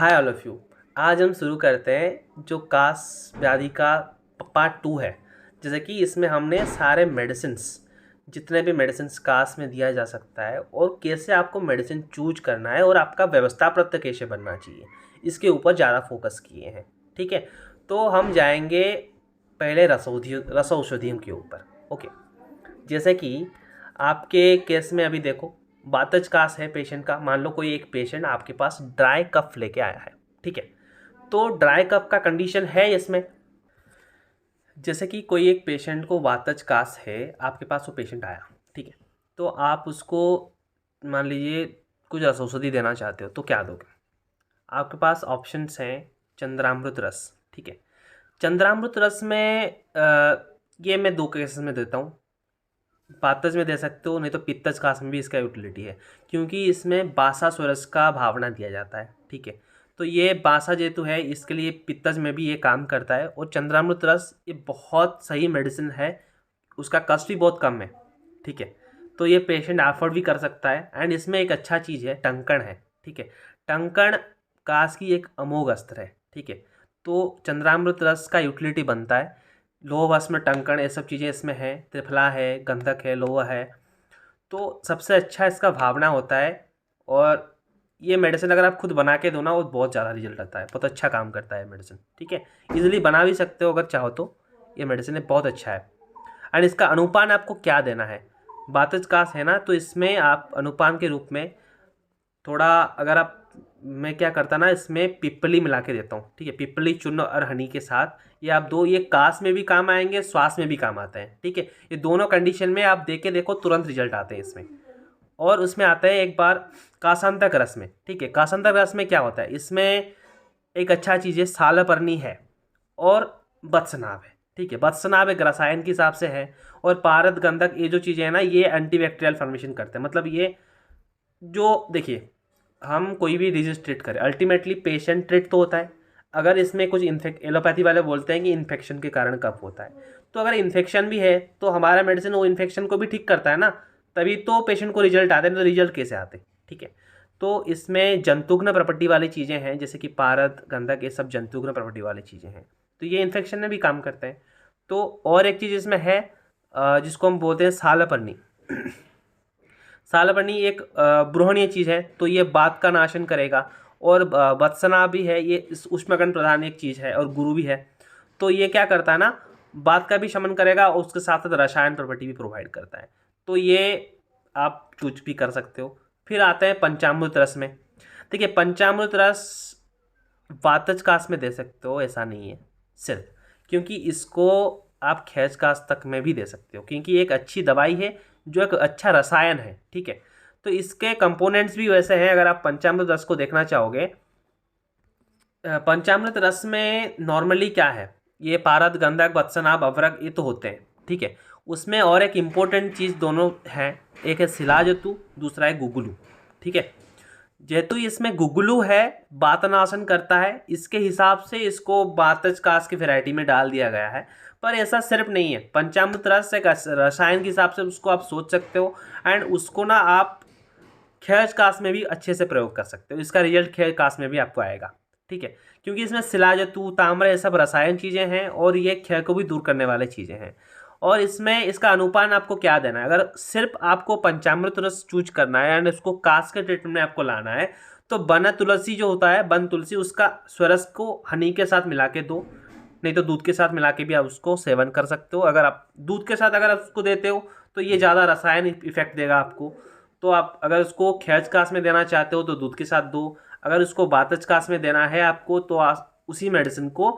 Hi all of you. आज हम शुरू करते हैं जो कास व्याधि का पार्ट 2 है। जैसे कि इसमें हमने सारे मेडिसिन्स, जितने भी मेडिसिन्स कास में दिया जा सकता है और कैसे आपको मेडिसिन चूज करना है और आपका व्यवस्थापत्र कैसे बनना चाहिए, इसके ऊपर ज़्यादा फोकस किए हैं। ठीक है, तो हम जाएंगे पहले रस औषधियों के ऊपर। ओके, जैसे कि आपके केस में अभी देखो, वातज कास है पेशेंट का। मान लो कोई एक पेशेंट आपके पास ड्राई कफ लेके आया है। ठीक है, तो ड्राई कफ का कंडीशन है इसमें। जैसे कि कोई एक पेशेंट को वातज कास है, आपके पास वो पेशेंट आया। ठीक है, तो आप उसको मान लीजिए कुछ रस औषधि देना चाहते हो, तो क्या दोगे? आपके पास ऑप्शंस हैं चंद्रामृत रस। ठीक है, चंद्रामृत रस में ये मैं दो केसेस में देता हूँ। वातज में दे सकते हो, नहीं तो पित्तज कास में भी इसका यूटिलिटी है, क्योंकि इसमें बासा स्वरस का भावना दिया जाता है। ठीक है, तो ये बासा जेतु है, इसके लिए पित्तज में भी ये काम करता है। और चंद्रामृत रस ये बहुत सही मेडिसिन है, उसका कस्ट भी बहुत कम है। ठीक है, तो ये पेशेंट अफोर्ड भी कर सकता है। एंड इसमें एक अच्छा चीज़ है, टंकण है। ठीक है, टंकण कास की एक अमोघ अस्त्र है। ठीक है, तो चंद्रामृत रस का यूटिलिटी बनता है। लोह भस्म, टंकण, ये सब चीज़ें इसमें हैं। त्रिफला है, गंधक है, लोहा है। तो सबसे अच्छा इसका भावना होता है। और ये मेडिसिन अगर आप खुद बना के दो ना, वो बहुत ज़्यादा रिजल्ट आता है, बहुत अच्छा काम करता है मेडिसिन। ठीक है, इजीली बना भी सकते हो अगर चाहो तो। ये मेडिसिन है, बहुत अच्छा है। एंड इसका अनुपान आपको क्या देना है? वातज कास है ना, तो इसमें आप अनुपान के रूप में थोड़ा, अगर आप, मैं क्या करता ना, इसमें पिपली मिला के देता हूँ। ठीक है, पिपली चूर्ण और हनी के साथ ये आप दो, ये कास में भी काम आएंगे, श्वास में भी काम आते हैं। ठीक है, ये दोनों कंडीशन में आप दे के देखो, तुरंत रिजल्ट आते हैं इसमें। और उसमें आता है एक बार कासांतक रस में। ठीक है, कासांतक रस में क्या होता है, इसमें एक अच्छा चीज़ है, सालपर्णी है और बत्सनाभ है। ठीक है, बत्सनाभ एक रसायन के हिसाब से है, और पारद, गंधक, ये जो चीज़ें हैं ना, ये एंटीबैक्टीरियल फॉर्मेशन करते हैं। मतलब ये जो देखिए, हम कोई भी डिजीज ट्रीट करें, अल्टीमेटली पेशेंट ट्रीट तो होता है। अगर इसमें कुछ एलोपैथी वाले बोलते हैं कि इन्फेक्शन के कारण कफ होता है, तो अगर इन्फेक्शन भी है तो हमारा मेडिसिन वो इन्फेक्शन को भी ठीक करता है ना, तभी तो पेशेंट को रिजल्ट आते हैं। तो रिजल्ट कैसे आते हैं? ठीक है, तो इसमें जंतुघ्न प्रॉपर्टी वाली चीज़ें हैं, जैसे कि पारद, गंधक, ये सब जंतुघ्न प्रॉपर्टी वाली चीज़ें हैं, तो ये इन्फेक्शन में भी काम करते हैं। तो और एक चीज़ इसमें है, जिसको हम बोलते हैं सालपर्णी। सालपर्णी एक ब्रूहणीय चीज़ है, तो ये बात का नाशन करेगा। और वत्सना भी है, ये उष्णकण प्रधान एक चीज़ है, और गुरु भी है। तो ये क्या करता है ना, बात का भी शमन करेगा और उसके साथ साथ रसायन प्रॉपर्टी भी प्रोवाइड करता है। तो ये आप चूज भी कर सकते हो। फिर आते हैं पंचामृत रस में। देखिए, पंचामृत रस वातज कास में दे सकते हो, ऐसा नहीं है सिर्फ, क्योंकि इसको आप खैज कास तक में भी दे सकते हो, क्योंकि एक अच्छी दवाई है, जो एक अच्छा रसायन है। ठीक है, तो इसके कंपोनेंट्स भी वैसे हैं। अगर आप पंचामृत रस को देखना चाहोगे, पंचामृत रस में नॉर्मली क्या है, ये पारद, गंधक, वत्सनाभ, अवरक, ये तो होते हैं। ठीक है, उसमें और एक इम्पोर्टेंट चीज़ दोनों है, एक है शिलाजतु, दूसरा है गुगुलू। ठीक है, जेतु इसमें गुगुलू है, वातनाशन करता है, इसके हिसाब से इसको वातज कास की वैरायटी में डाल दिया गया है। पर ऐसा सिर्फ नहीं है, पंचामृत रस एक रसायन के हिसाब से उसको आप सोच सकते हो। एंड उसको ना आप खैज कास में भी अच्छे से प्रयोग कर सकते हो, इसका रिजल्ट खैज कास में भी आपको आएगा। ठीक है, क्योंकि इसमें शिलाजतु, ताम्र, ये सब रसायन चीज़ें हैं, और ये क्षय को भी दूर करने वाली चीज़ें हैं। और इसमें इसका अनुपान आपको क्या देना है, अगर सिर्फ आपको पंचामृत रस चूज करना है एंड उसको कास के ट्रीटमेंट में आपको लाना है, तो बन तुलसी जो होता है, बन तुलसी, उसका स्वरस को हनी के साथ मिला के दो, नहीं तो दूध के साथ मिला के भी आप उसको सेवन कर सकते हो। अगर आप दूध के साथ अगर आप उसको देते हो, तो ये ज़्यादा रसायन इफेक्ट देगा आपको। तो आप अगर उसको खैज कास में देना चाहते हो तो दूध के साथ दो। अगर उसको वातज कास में देना है आपको, तो उसी मेडिसिन को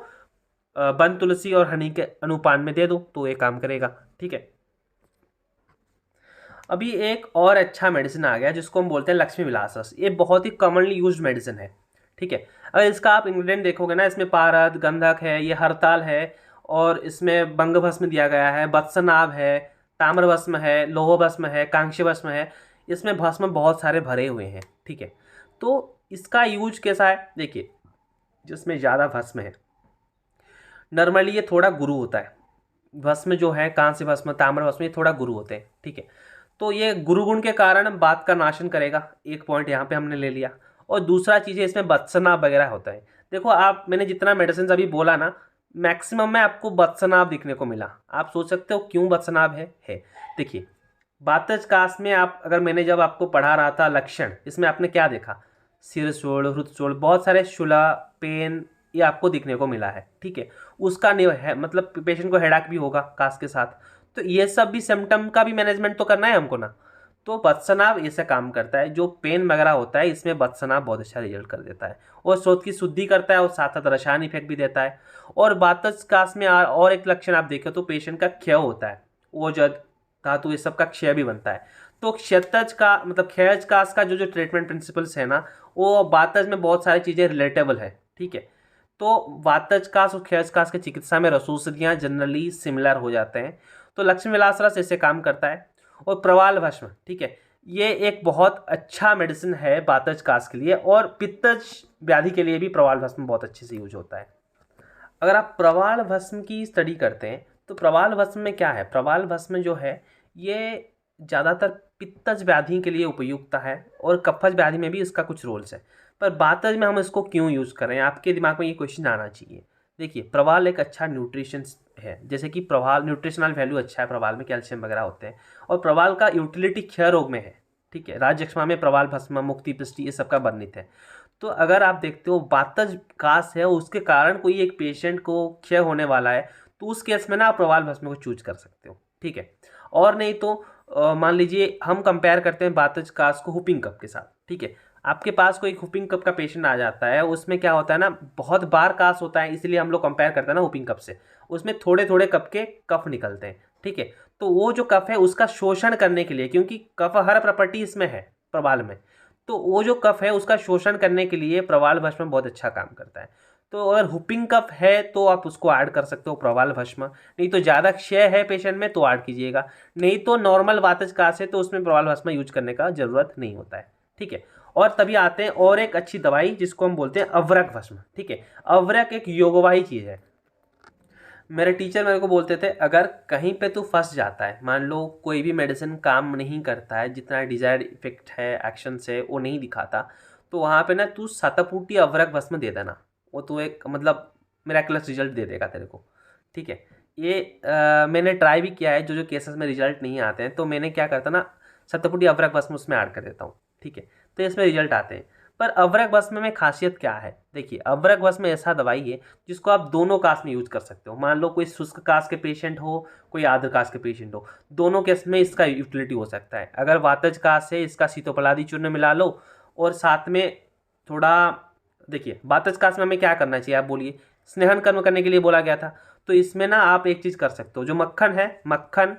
बन तुलसी और हनी के अनुपान में दे दो, तो ये काम करेगा। ठीक है, अभी एक और अच्छा मेडिसिन आ गया जिसको हम बोलते हैं लक्ष्मी विलास रस। ये बहुत ही कॉमनली यूज्ड मेडिसिन है। ठीक है, अगर इसका आप इंग्रेडिएंट देखोगे ना, इसमें पारद, गंधक है, ये हरताल है, और इसमें बंग भस्म दिया गया है, बत्सनाभ है, ताम्र भस्म है, लोह भस्म है, कांस्य भस्म है। इसमें भस्म बहुत सारे भरे हुए हैं। ठीक है, तो इसका यूज कैसा है, देखिए, जिसमें ज़्यादा भस्म है, नॉर्मली ये थोड़ा गुरु होता है। भस्म जो है, कांस्य भस्म, ताम्र भस्म, ये थोड़ा गुरु होते हैं। ठीक है, तो ये गुरु गुण के कारण बात का नाशन करेगा, एक पॉइंट यहाँ पे हमने ले लिया। और दूसरा चीज़ है इसमें बदसनाव वगैरह होता है। देखो आप, मैंने जितना मेडिसिन अभी बोला ना, मैक्सिमम में आपको बदसनाव दिखने को मिला। आप सोच सकते हो क्यों बदसनाव है। देखिए बातज कास में आप, अगर मैंने जब आपको पढ़ा रहा था लक्षण, इसमें आपने क्या देखा, सिरशोड़, हृदशोड़, बहुत सारे शुला, पेन, ये आपको दिखने को मिला है। ठीक है, उसका नहीं है मतलब पेशेंट को हेडाक भी होगा कास के साथ, तो ये सब भी सिम्टम का भी मैनेजमेंट तो करना है हमको ना। तो बदसनाव ऐसे काम करता है, जो पेन वगैरह होता है इसमें बदसनाव बहुत अच्छा रिजल्ट कर देता है और शोथ की शुद्धि करता है और साथ साथ रसायन इफेक्ट भी देता है। और बातज कास में और एक लक्षण आप देखें तो पेशेंट का क्षय होता है, ओजद, धातु, ये सब का क्षय भी बनता है। तो क्षयतज का मतलब क्षयज कास का जो ट्रीटमेंट प्रिंसिपल्स है ना, वो बातज में बहुत सारी चीज़ें रिलेटेबल है। ठीक है, तो वातज कास और क्षयज कास की चिकित्सा में रसौषधियाँ जनरली सिमिलर हो जाते हैं। तो लक्ष्मी विलास रस ऐसे काम करता है। और प्रवाल भस्म, ठीक है, ये एक बहुत अच्छा मेडिसिन है वातज कास के लिए, और पित्तज व्याधि के लिए भी प्रवाल भस्म बहुत अच्छे से यूज होता है। अगर आप प्रवाल भस्म की स्टडी करते हैं तो प्रवाल भस्म में क्या है, प्रवाल भस्म जो है ये ज़्यादातर पित्तज व्याधि के लिए उपयुक्त है और कफज व्याधि में भी इसका कुछ रोल्स है। पर बातज में हम इसको क्यों यूज़ करें, आपके दिमाग में ये क्वेश्चन आना चाहिए। देखिए प्रवाल एक अच्छा न्यूट्रिशन है, जैसे कि प्रवाल न्यूट्रिशनल वैल्यू अच्छा है, प्रवाल में कैल्शियम वगैरह होते हैं, और प्रवाल का यूटिलिटी क्षय रोग में है। ठीक है, राजयक्ष्मा में प्रवाल भस्म, मुक्ति पृष्टि, ये सब का वर्णित है। तो अगर आप देखते हो वातज कास है उसके कारण कोई एक पेशेंट को क्षय होने वाला है, तो उस केस में ना आप प्रवाल भस्म को चूज कर सकते हो। ठीक है, और नहीं तो मान लीजिए हम कंपेयर करते हैं वातज कास को हुपिंग कफ के साथ। ठीक है, आपके पास कोई हुपिंग कफ का पेशेंट आ जाता है, उसमें क्या होता है ना, बहुत बार कास होता है, इसलिए हम लोग कंपेयर करते हैं ना हुपिंग कफ से, उसमें थोड़े थोड़े कफ के कफ निकलते हैं। ठीक है, तो वो जो कफ है उसका शोषण करने के लिए, क्योंकि कफ हर प्रॉपर्टी इसमें है प्रवाल में, तो वो जो कफ है उसका शोषण करने के लिए प्रवाल भस्म बहुत अच्छा काम करता है। तो अगर हुपिंग कफ है तो आप उसको ऐड कर सकते हो प्रवाल भस्म, नहीं तो ज़्यादा क्षय है पेशेंट में तो ऐड कीजिएगा, नहीं तो नॉर्मल वातज कास है तो उसमें प्रवाल भस्म यूज करने का ज़रूरत नहीं होता है। ठीक है, और तभी आते हैं और एक अच्छी दवाई जिसको हम बोलते हैं अवरक भस्म। ठीक है, अवरक एक योगवाही चीज़ है। मेरे टीचर मेरे को बोलते थे अगर कहीं पे तू फंस जाता है, मान लो कोई भी मेडिसिन काम नहीं करता है, जितना डिजायर्ड इफेक्ट है, एक्शन से वो नहीं दिखाता, तो वहाँ पे ना तू शतपूटी अवरक भस्म दे देना, वो तो एक मतलब मिराकुलस रिजल्ट दे देगा तेरे को। ठीक है, ये मैंने ट्राई भी किया है, जो जो केसेस में रिजल्ट नहीं आते हैं तो मैंने क्या करता ना, शतपूटी अवरक भस्म उसमें ऐड कर देता हूँ। ठीक है, तो इसमें रिजल्ट आते हैं। पर अवरक भस्म में खासियत क्या है, देखिए अवरक भस्म ऐसा दवाई है जिसको आप दोनों कास में यूज कर सकते हो। मान लो कोई शुष्क कास के पेशेंट हो, कोई आर्द्र कास के पेशेंट हो, दोनों केस में इसका यूटिलिटी हो सकता है। अगर वातज कास है इसका सीतोपलादी चूर्ण मिला लो, और साथ में थोड़ा, देखिए वातज कास में हमें क्या करना चाहिए आप बोलिए, स्नेहन कर्म करने के लिए बोला गया था, तो इसमें ना आप एक चीज़ कर सकते हो, जो मक्खन है, मक्खन,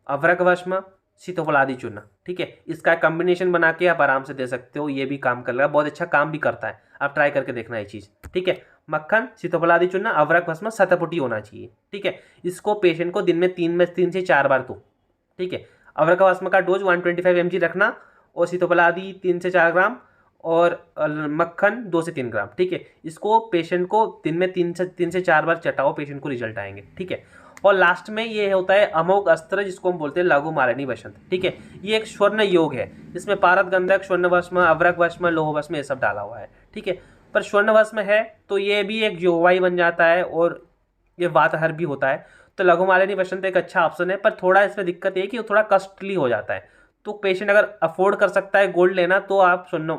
अवरक भस्म, सीतोफलादी चूर्ण, ठीक है, इसका कॉम्बिनेशन बना के आप आराम से दे सकते हो, ये भी काम कर लेगा, बहुत अच्छा काम भी करता है, आप ट्राई करके देखना ये चीज़। ठीक है, मक्खन, सीतोफलादी चूर्ण, अवरक भस्म, शतपुटी होना चाहिए। ठीक है, इसको पेशेंट को दिन में 3 से 4 बार दो। ठीक है, अवरक भस्म का डोज 125 mg रखना, और सीतोफलादी 3 से 4 ग्राम, और मक्खन 2 से 3 ग्राम। ठीक है, इसको पेशेंट को दिन में 3 से 4 बार चटाओ, पेशेंट को रिजल्ट आएंगे। ठीक है, और लास्ट में ये होता है अमोघ अस्त्र, जिसको हम बोलते हैं लघु मालिनी वसंत। ठीक है, ये एक स्वर्ण योग है, इसमें पारद गंधक, स्वर्ण भस्म, अवरक भस्म, लोह भस्म, ये सब डाला हुआ है। ठीक है, पर स्वर्ण भस्म है तो ये भी एक योगवाही बन जाता है, और ये वातहर भी होता है, तो लघु मालिनी वसंत एक अच्छा ऑप्शन है। पर थोड़ा इसमें दिक्कत ये कि वो थोड़ा कॉस्टली हो जाता है, तो पेशेंट अगर अफोर्ड कर सकता है गोल्ड लेना तो आप स्वर्ण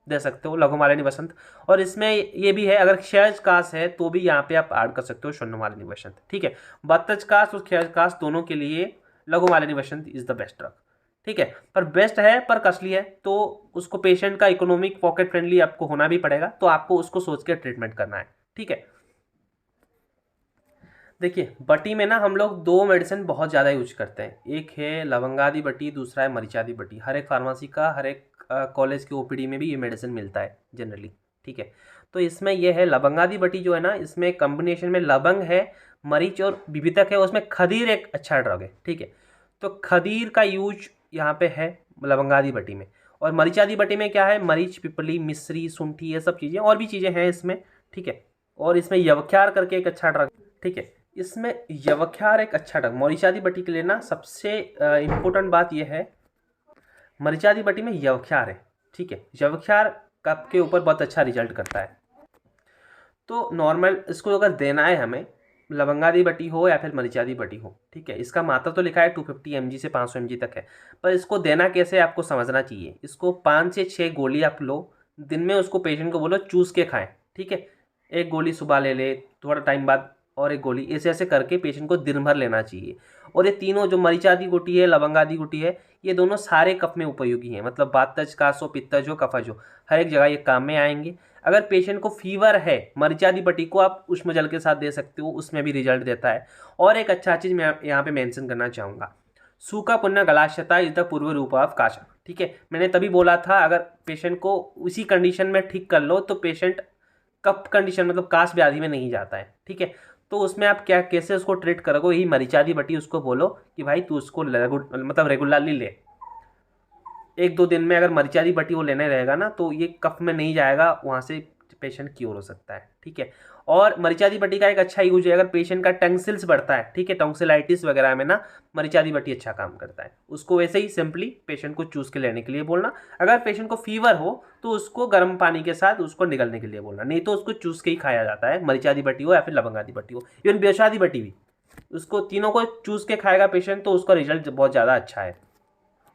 दे सकते हो, लघु मालिनी वसंत। और इसमें ये भी है, अगर क्षयज कास है तो भी यहाँ पे आप ऐड कर सकते हो स्वर्ण मालिनी वसंत। ठीक है, बत्तज कास और क्षयज कास दोनों के लिए लघु मालिनी वसंत इज द बेस्ट ड्रग। ठीक है, पर बेस्ट है पर कॉस्टली है, तो उसको पेशेंट का इकोनॉमिक पॉकेट फ्रेंडली आपको होना भी पड़ेगा, तो आपको उसको सोच के ट्रीटमेंट करना है। ठीक है, देखिए बटी में ना हम लोग दो मेडिसिन बहुत ज़्यादा यूज करते हैं, एक है लवंगादी बटी, दूसरा है मरीचादी बटी। हर एक फार्मेसी का, हर एक कॉलेज के ओपीडी में भी ये मेडिसिन मिलता है जनरली। ठीक है, तो इसमें यह है लवंगादी बटी जो है ना, इसमें कॉम्बिनेशन में लवंग है, मरीच और विभितक है, उसमें खदीर एक अच्छा ड्रग है। ठीक है, तो खदीर का यूज यहाँ पे है लवंगादी बटी में। और मरीचादी बटी में क्या है, मरीच, पिपली, मिश्री, शुंठी, ये सब चीज़ें, और भी चीज़ें हैं इसमें। ठीक है, और इसमें यवख्यार करके एक अच्छा ड्रग। ठीक है, इसमें यवख्यार एक अच्छा ड्रग, मरीचादी बटी के लिए ना सबसे इम्पोर्टेंट बात यह है, मरीचादी बटी में यवख्यार है। ठीक है, यवख्यार कफ के ऊपर बहुत अच्छा रिजल्ट करता है। तो नॉर्मल इसको अगर देना है हमें, लवंगादी बटी हो या फिर मरीचादी बटी हो, ठीक है, इसका मात्रा तो लिखा है 250 mg से 500 mg तक है, पर इसको देना कैसे आपको समझना चाहिए। इसको 5 से 6 गोली आप लो दिन में, उसको पेशेंट को बोलो चूस के खाएं, ठीक है। एक गोली सुबह ले ले, थोड़ा टाइम बाद और एक गोली, ऐसे ऐसे करके पेशेंट को दिन भर लेना चाहिए। और ये तीनों जो मरीचादी गुटी है, लवंगादी गुटी है, ये दोनों सारे कफ में उपयोगी हैं, मतलब वातज, कासो, पित्तज हो, कफज हो, हर एक जगह ये काम में आएंगे। अगर पेशेंट को फीवर है, मरीचादी बटी को आप उष्म जल के साथ दे सकते हो, उसमें भी रिजल्ट देता है। और एक अच्छा चीज़ मैं यहाँ पे मेंशन करना चाहूँगा, सूखा पुण्य गलाशयता इज द पूर्व रूप ऑफ काशा, ठीक है। मैंने तभी बोला था अगर पेशेंट को उसी कंडीशन में ठीक कर लो तो पेशेंट कफ कंडीशन मतलब काश व्याधि में नहीं जाता है, ठीक है। तो उसमें आप क्या कैसे उसको ट्रीट करोगे, यही मरीचादी बटी उसको बोलो कि भाई तू उसको मतलब रेगुलरली ले। 1-2 दिन में अगर मरीचादी बटी वो लेने रहेगा ना तो ये कफ में नहीं जाएगा, वहाँ से पेशेंट क्योर हो सकता है, ठीक है। और मरीचादी बटी का एक अच्छा यूज है, अगर पेशेंट का टंसिल्स बढ़ता है, ठीक है, टॉन्सिलाइटिस वगैरह में ना मरीचादी बटी अच्छा काम करता है। उसको वैसे ही सिंपली पेशेंट को चूस के लेने के लिए बोलना। अगर पेशेंट को फीवर हो तो उसको गर्म पानी के साथ उसको निगलने के लिए बोलना, नहीं तो उसको चूस के ही खाया जाता है, मरीचादी बटी हो या फिर लवंगादी बटी हो, इवन बेसादी बटी भी, उसको तीनों को चूस के खाएगा पेशेंट तो उसका रिजल्ट बहुत ज़्यादा अच्छा है।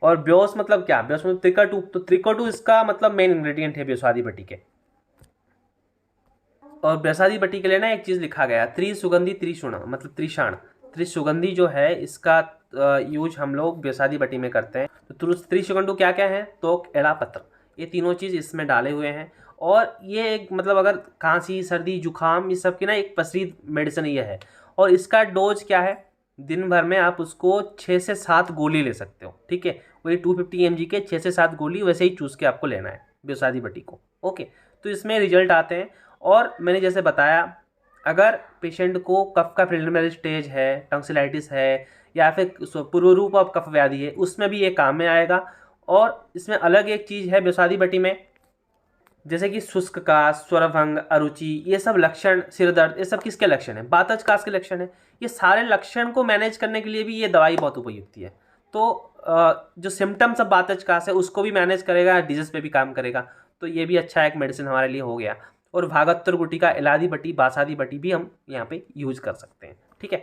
और ब्योस मतलब क्या, ब्योस मतलब त्रिकटु, तो त्रिकटु इसका मतलब मेन इंग्रेडिएंट है ब्योसादी बटी के। और ब्योसादी बटी के लिए ना एक चीज़ लिखा गया, त्रिसुगंधी त्रिशुण मतलब त्रिशाण, त्रिसुगंधी जो है इसका यूज हम लोग ब्योसादी बटी में करते हैं। तो त्रिसुगंधु क्या क्या है, तो एड़ा पत्र, ये तीनों चीज़ इसमें डाले हुए हैं। और ये एक मतलब अगर खांसी सर्दी जुकाम ये सब की ना एक प्रसिद्ध मेडिसिन ये है। और इसका डोज क्या है, दिन भर में आप उसको 6 से 7 गोली ले सकते हो, ठीक है। वही 250 mg के 6 से 7 गोली वैसे ही चूस के आपको लेना है ब्योसादी बटी को, ओके। तो इसमें रिजल्ट आते हैं। और मैंने जैसे बताया, अगर पेशेंट को कफ का प्रिलिमिनरी स्टेज है, टॉन्सिलाइटिस है या फिर पूर्व रूप ऑफ कफ व्याधि है, उसमें भी ये काम में आएगा। और इसमें अलग एक चीज़ है ब्योसादी बटी में, जैसे कि शुष्क काश, स्वरभंग, अरुचि, ये सब लक्षण, सिर दर्द, ये सब किसके लक्षण है, वातज काश के लक्षण है। ये सारे लक्षण को मैनेज करने के लिए भी ये दवाई बहुत उपयुक्त है। तो जो सिम्टम्स ऑफ वातज काश है उसको भी मैनेज करेगा, डिजीज पे भी काम करेगा। तो ये भी अच्छा एक मेडिसिन हमारे लिए हो गया। और भागत्तर गुटिका, इलादी बटी, बासादी बटी भी हम यहाँ पे यूज कर सकते हैं, ठीक है।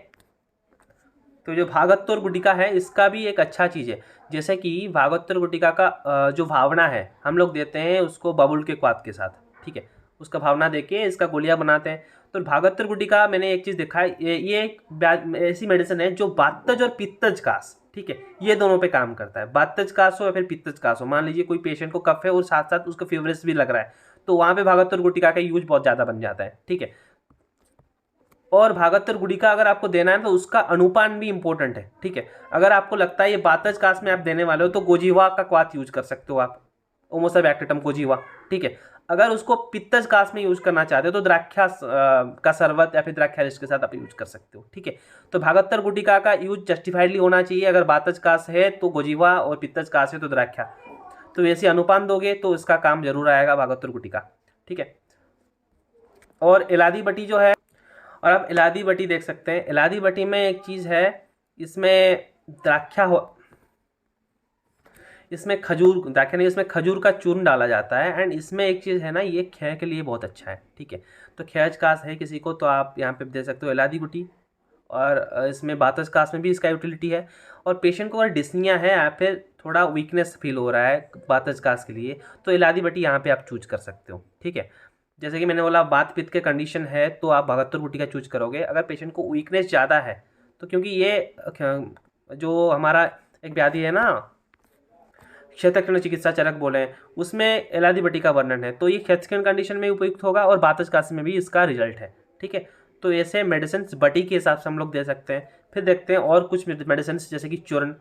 तो जो भागत्तर गुटिका है इसका भी एक अच्छा चीज़ है, जैसे कि भागवतर गुटिका का जो भावना है हम लोग देते हैं उसको बबुल के क्वाथ के साथ, ठीक है, उसका भावना देके इसका गोलियां बनाते हैं। तो भागवतर गुटिका मैंने एक चीज़ देखा है, ये एक ऐसी मेडिसिन है जो वातज और पित्तज काश, ठीक है, ये दोनों पे काम करता है। वातज काश हो या फिर पित्तज काश हो, मान लीजिए कोई पेशेंट को कफ है और साथ साथ उसका फीवरेस भी लग रहा है, तो वहाँ पे भागवतर गुटिका का यूज बहुत ज़्यादा बन जाता है, ठीक है। और भागवतर गुटिका अगर आपको देना है तो उसका अनुपान भी इंपॉर्टेंट है, ठीक है। अगर आपको लगता है ये वातज काश में आप देने वाले हो तो गोजीवा का क्वाथ यूज कर सकते हो आप, ओमोसैबैक्टेटम गोजीवा, ठीक है। अगर उसको पित्तज काश में यूज करना चाहते हो तो द्राक्षा का शरबत या फिर द्राक्षा के साथ आप यूज कर सकते हो, ठीक है। तो भागवतर गुटिका का यूज जस्टिफाइडली होना चाहिए, अगर वातज काश है तो गोजीवा और पित्तज काश है तो द्राक्षा। तो ऐसे अनुपान दोगे तो इसका काम जरूर आएगा भागवतर गुटिका, ठीक है। और इलादी बटी जो है, और आप इलादी बटी देख सकते हैं, इलादी बटी में एक चीज़ है, इसमें द्राक्षा हो, इसमें खजूर, द्राक्षा नहीं, इसमें खजूर का चूर्ण डाला जाता है। एंड इसमें एक चीज़ है ना, ये क्षय के लिए बहुत अच्छा है, ठीक है। तो क्षय काश है किसी को तो आप यहाँ पे दे सकते हो इलादी बटी। और इसमें वातज काश में भी इसका यूटिलिटी है। और पेशेंट को अगर डिस्निया है या फिर थोड़ा वीकनेस फील हो रहा है वातज काश के लिए तो इलादी बटी यहाँ पे आप चूज कर सकते हो, ठीक है। जैसे कि मैंने बोला वात पित्त के कंडीशन है तो आप भागवतर गुटी का चूज करोगे। अगर पेशेंट को वीकनेस ज़्यादा है तो, क्योंकि ये जो हमारा एक व्याधि है ना, क्षेत्रकीर्ण चिकित्सा चरक बोले हैं, उसमें इलादी बटी का वर्णन है, तो ये क्षेत्रकीर्ण कंडीशन में उपयुक्त होगा और वातज काश में भी इसका रिजल्ट है, ठीक है। तो ऐसे मेडिसिन बटी के हिसाब से हम लोग दे सकते हैं। फिर देखते हैं और कुछ मेडिसिन, जैसे कि चूर्ण,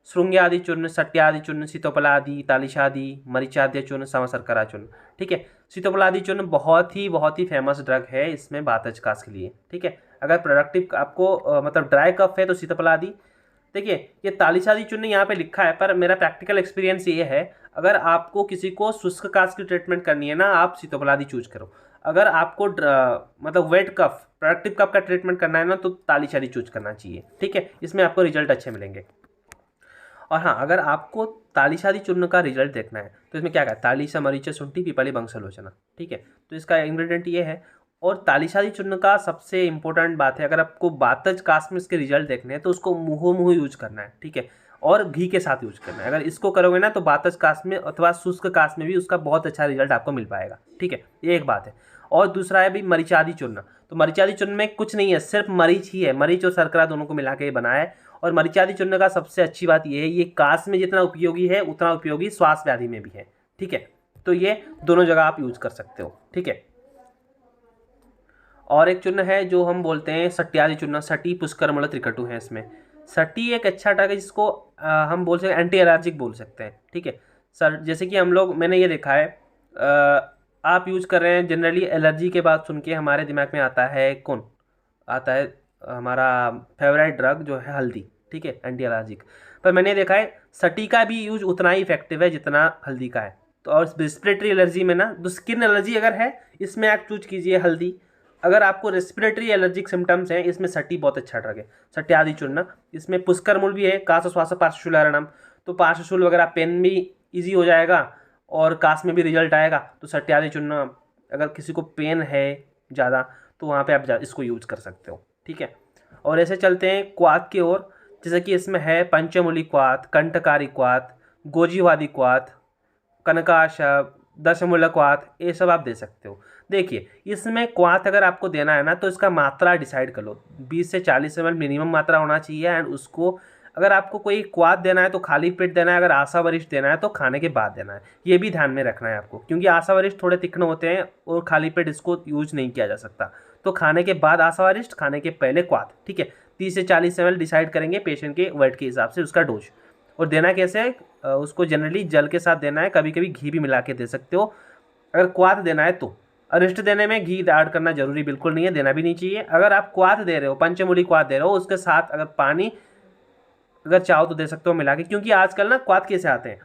श्रृंग्यादि चूर्ण, सट्यादि चूर्ण, सीतोपलादि, तालिशादि, मरीचाद्य चूर्ण, समशर्करा चूर्ण, ठीक है। सीतोपलादि चूर्ण बहुत ही फेमस ड्रग है इसमें वातज काश के लिए, ठीक है। अगर प्रोडक्टिव आपको मतलब ड्राई कफ है तो सीतोपलादि। देखिए ये तालिशादि चूर्ण यहाँ पे लिखा है, पर मेरा प्रैक्टिकल एक्सपीरियंस ये है, अगर आपको किसी को शुष्क काश की ट्रीटमेंट करनी है ना, आप सीतोपलादि चूज करो। अगर आपको मतलब वेट कफ, प्रोडक्टिव कफ का ट्रीटमेंट करना है ना, तो तालिशादि चूज करना चाहिए, ठीक है। इसमें आपको रिजल्ट अच्छे मिलेंगे। और हाँ, अगर आपको तालीशादी चूर्ण का रिजल्ट देखना है तो इसमें क्या क्या, तालीशा मरीच शुंठी पीपली बंसलोचना, ठीक है। तो इसका इंग्रेडिएंट ये है। और तालीशादी चूर्ण का सबसे इंपॉर्टेंट बात है, अगर आपको बातज कास्ट में इसके रिजल्ट देखने हैं तो उसको मुँहो मुँह यूज करना है, ठीक है, और घी के साथ यूज करना है। अगर इसको करोगे ना तो बातज कास्ट में अथवा शुष्क कास्ट में भी उसका बहुत अच्छा रिजल्ट आपको मिल पाएगा, ठीक है। ये एक बात है। और दूसरा है भी मरीचादी चूर्ण। तो मरीचादी चूर्ण में कुछ नहीं है, सिर्फ मरीच ही है, मरीच और शर्करा दोनों को मिला के बना है। और मरीचादी चूर्ण का सबसे अच्छी बात ये है, ये कास्ट में जितना उपयोगी है उतना उपयोगी श्वास व्याधि में भी है, ठीक है। तो ये दोनों जगह आप यूज कर सकते हो, ठीक है। और एक चूर्ण है जो हम बोलते हैं सट्यादि चूर्ण, सटी पुष्करमल त्रिकटु है इसमें। सटी एक अच्छा ड्रग है जिसको हम बोल सकते हैं एंटी एलर्जिक बोल सकते हैं, ठीक है सर। जैसे कि हम लोग, मैंने ये देखा है, आप यूज कर रहे हैं जनरली, एलर्जी के बाद सुन के हमारे दिमाग में आता है कौन आता है, हमारा फेवरेट ड्रग जो है हल्दी, ठीक है, एंटी एलर्जिक। पर मैंने देखा है सटी का भी यूज उतना ही इफेक्टिव है जितना हल्दी का है। तो और रेस्पिरेटरी एलर्जी में ना, तो स्किन एलर्जी अगर है इसमें आप चूज कीजिए हल्दी। अगर आपको रेस्पिरेटरी एलर्जिक सिम्टम्स हैं इसमें सटी बहुत अच्छा ड्रग है, सट्यादि चूर्ण। इसमें पुष्करमूल भी है, काश श्वास पार्श्वशूलारणम, तो पार्श्वशूल वगैरह पेन भी ईजी हो जाएगा और काश में भी रिजल्ट आएगा। तो सट्यादि चूर्ण, अगर किसी को पेन है ज़्यादा तो वहाँ पे आप इसको यूज कर सकते हो, ठीक है। और ऐसे चलते हैं क्वाथ की ओर। जैसे कि इसमें है पंचमूली क्वाथ, कंठकारी क्वाथ, गोजीवादी क्वाथ, कनकाशब, दशमूलक क्वाथ, ये सब आप दे सकते हो। देखिए इसमें क्वाथ अगर आपको देना है ना तो इसका मात्रा डिसाइड कर लो, 20 से 40 ml मिनिमम मात्रा होना चाहिए। एंड उसको अगर आपको कोई क्वाथ देना है तो खाली पेट देना है, अगर आशा वरिष्ठ देना है तो खाने के बाद देना है। ये भी ध्यान में रखना है आपको, क्योंकि आशा वरिष्ठ थोड़े तीक्ष्ण होते हैं और खाली पेट इसको यूज नहीं किया जा सकता। तो खाने के बाद आशा वरिष्ठ, खाने के पहले क्वाथ, ठीक है। 30 से 40 ml डिसाइड करेंगे पेशेंट के वेट के हिसाब से उसका डोज। और देना कैसे है, उसको जनरली जल के साथ देना है, कभी कभी घी भी मिला के दे सकते हो अगर क्वाथ देना है तो। अरिष्ट देने में घी ऐड करना जरूरी बिल्कुल नहीं है, देना भी नहीं चाहिए। अगर आप क्वाथ दे रहे हो, पंचमूली क्वाथ दे रहे हो, उसके साथ अगर पानी अगर चाहो तो दे सकते हो मिला के, क्योंकि आजकल ना क्वाथ कैसे आते हैं,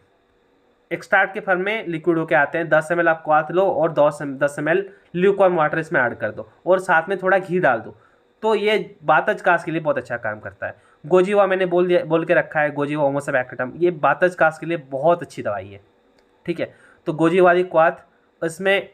एक्सट्रैक्ट के फॉर्म में लिक्विड होके आते हैं। 10 ml आप क्वाथ लो और 10 ml ल्यूकवार्म वाटर इसमें ऐड कर दो और साथ में थोड़ा घी डाल दो, तो ये बातज कास के लिए बहुत अच्छा काम करता है। गोजीवा मैंने बोल के रखा है, गोजीवा ओमोसबैक्टम, ये बातज कास के लिए बहुत अच्छी दवाई है, ठीक है। तो गोजीवादी क्वाथ, इसमें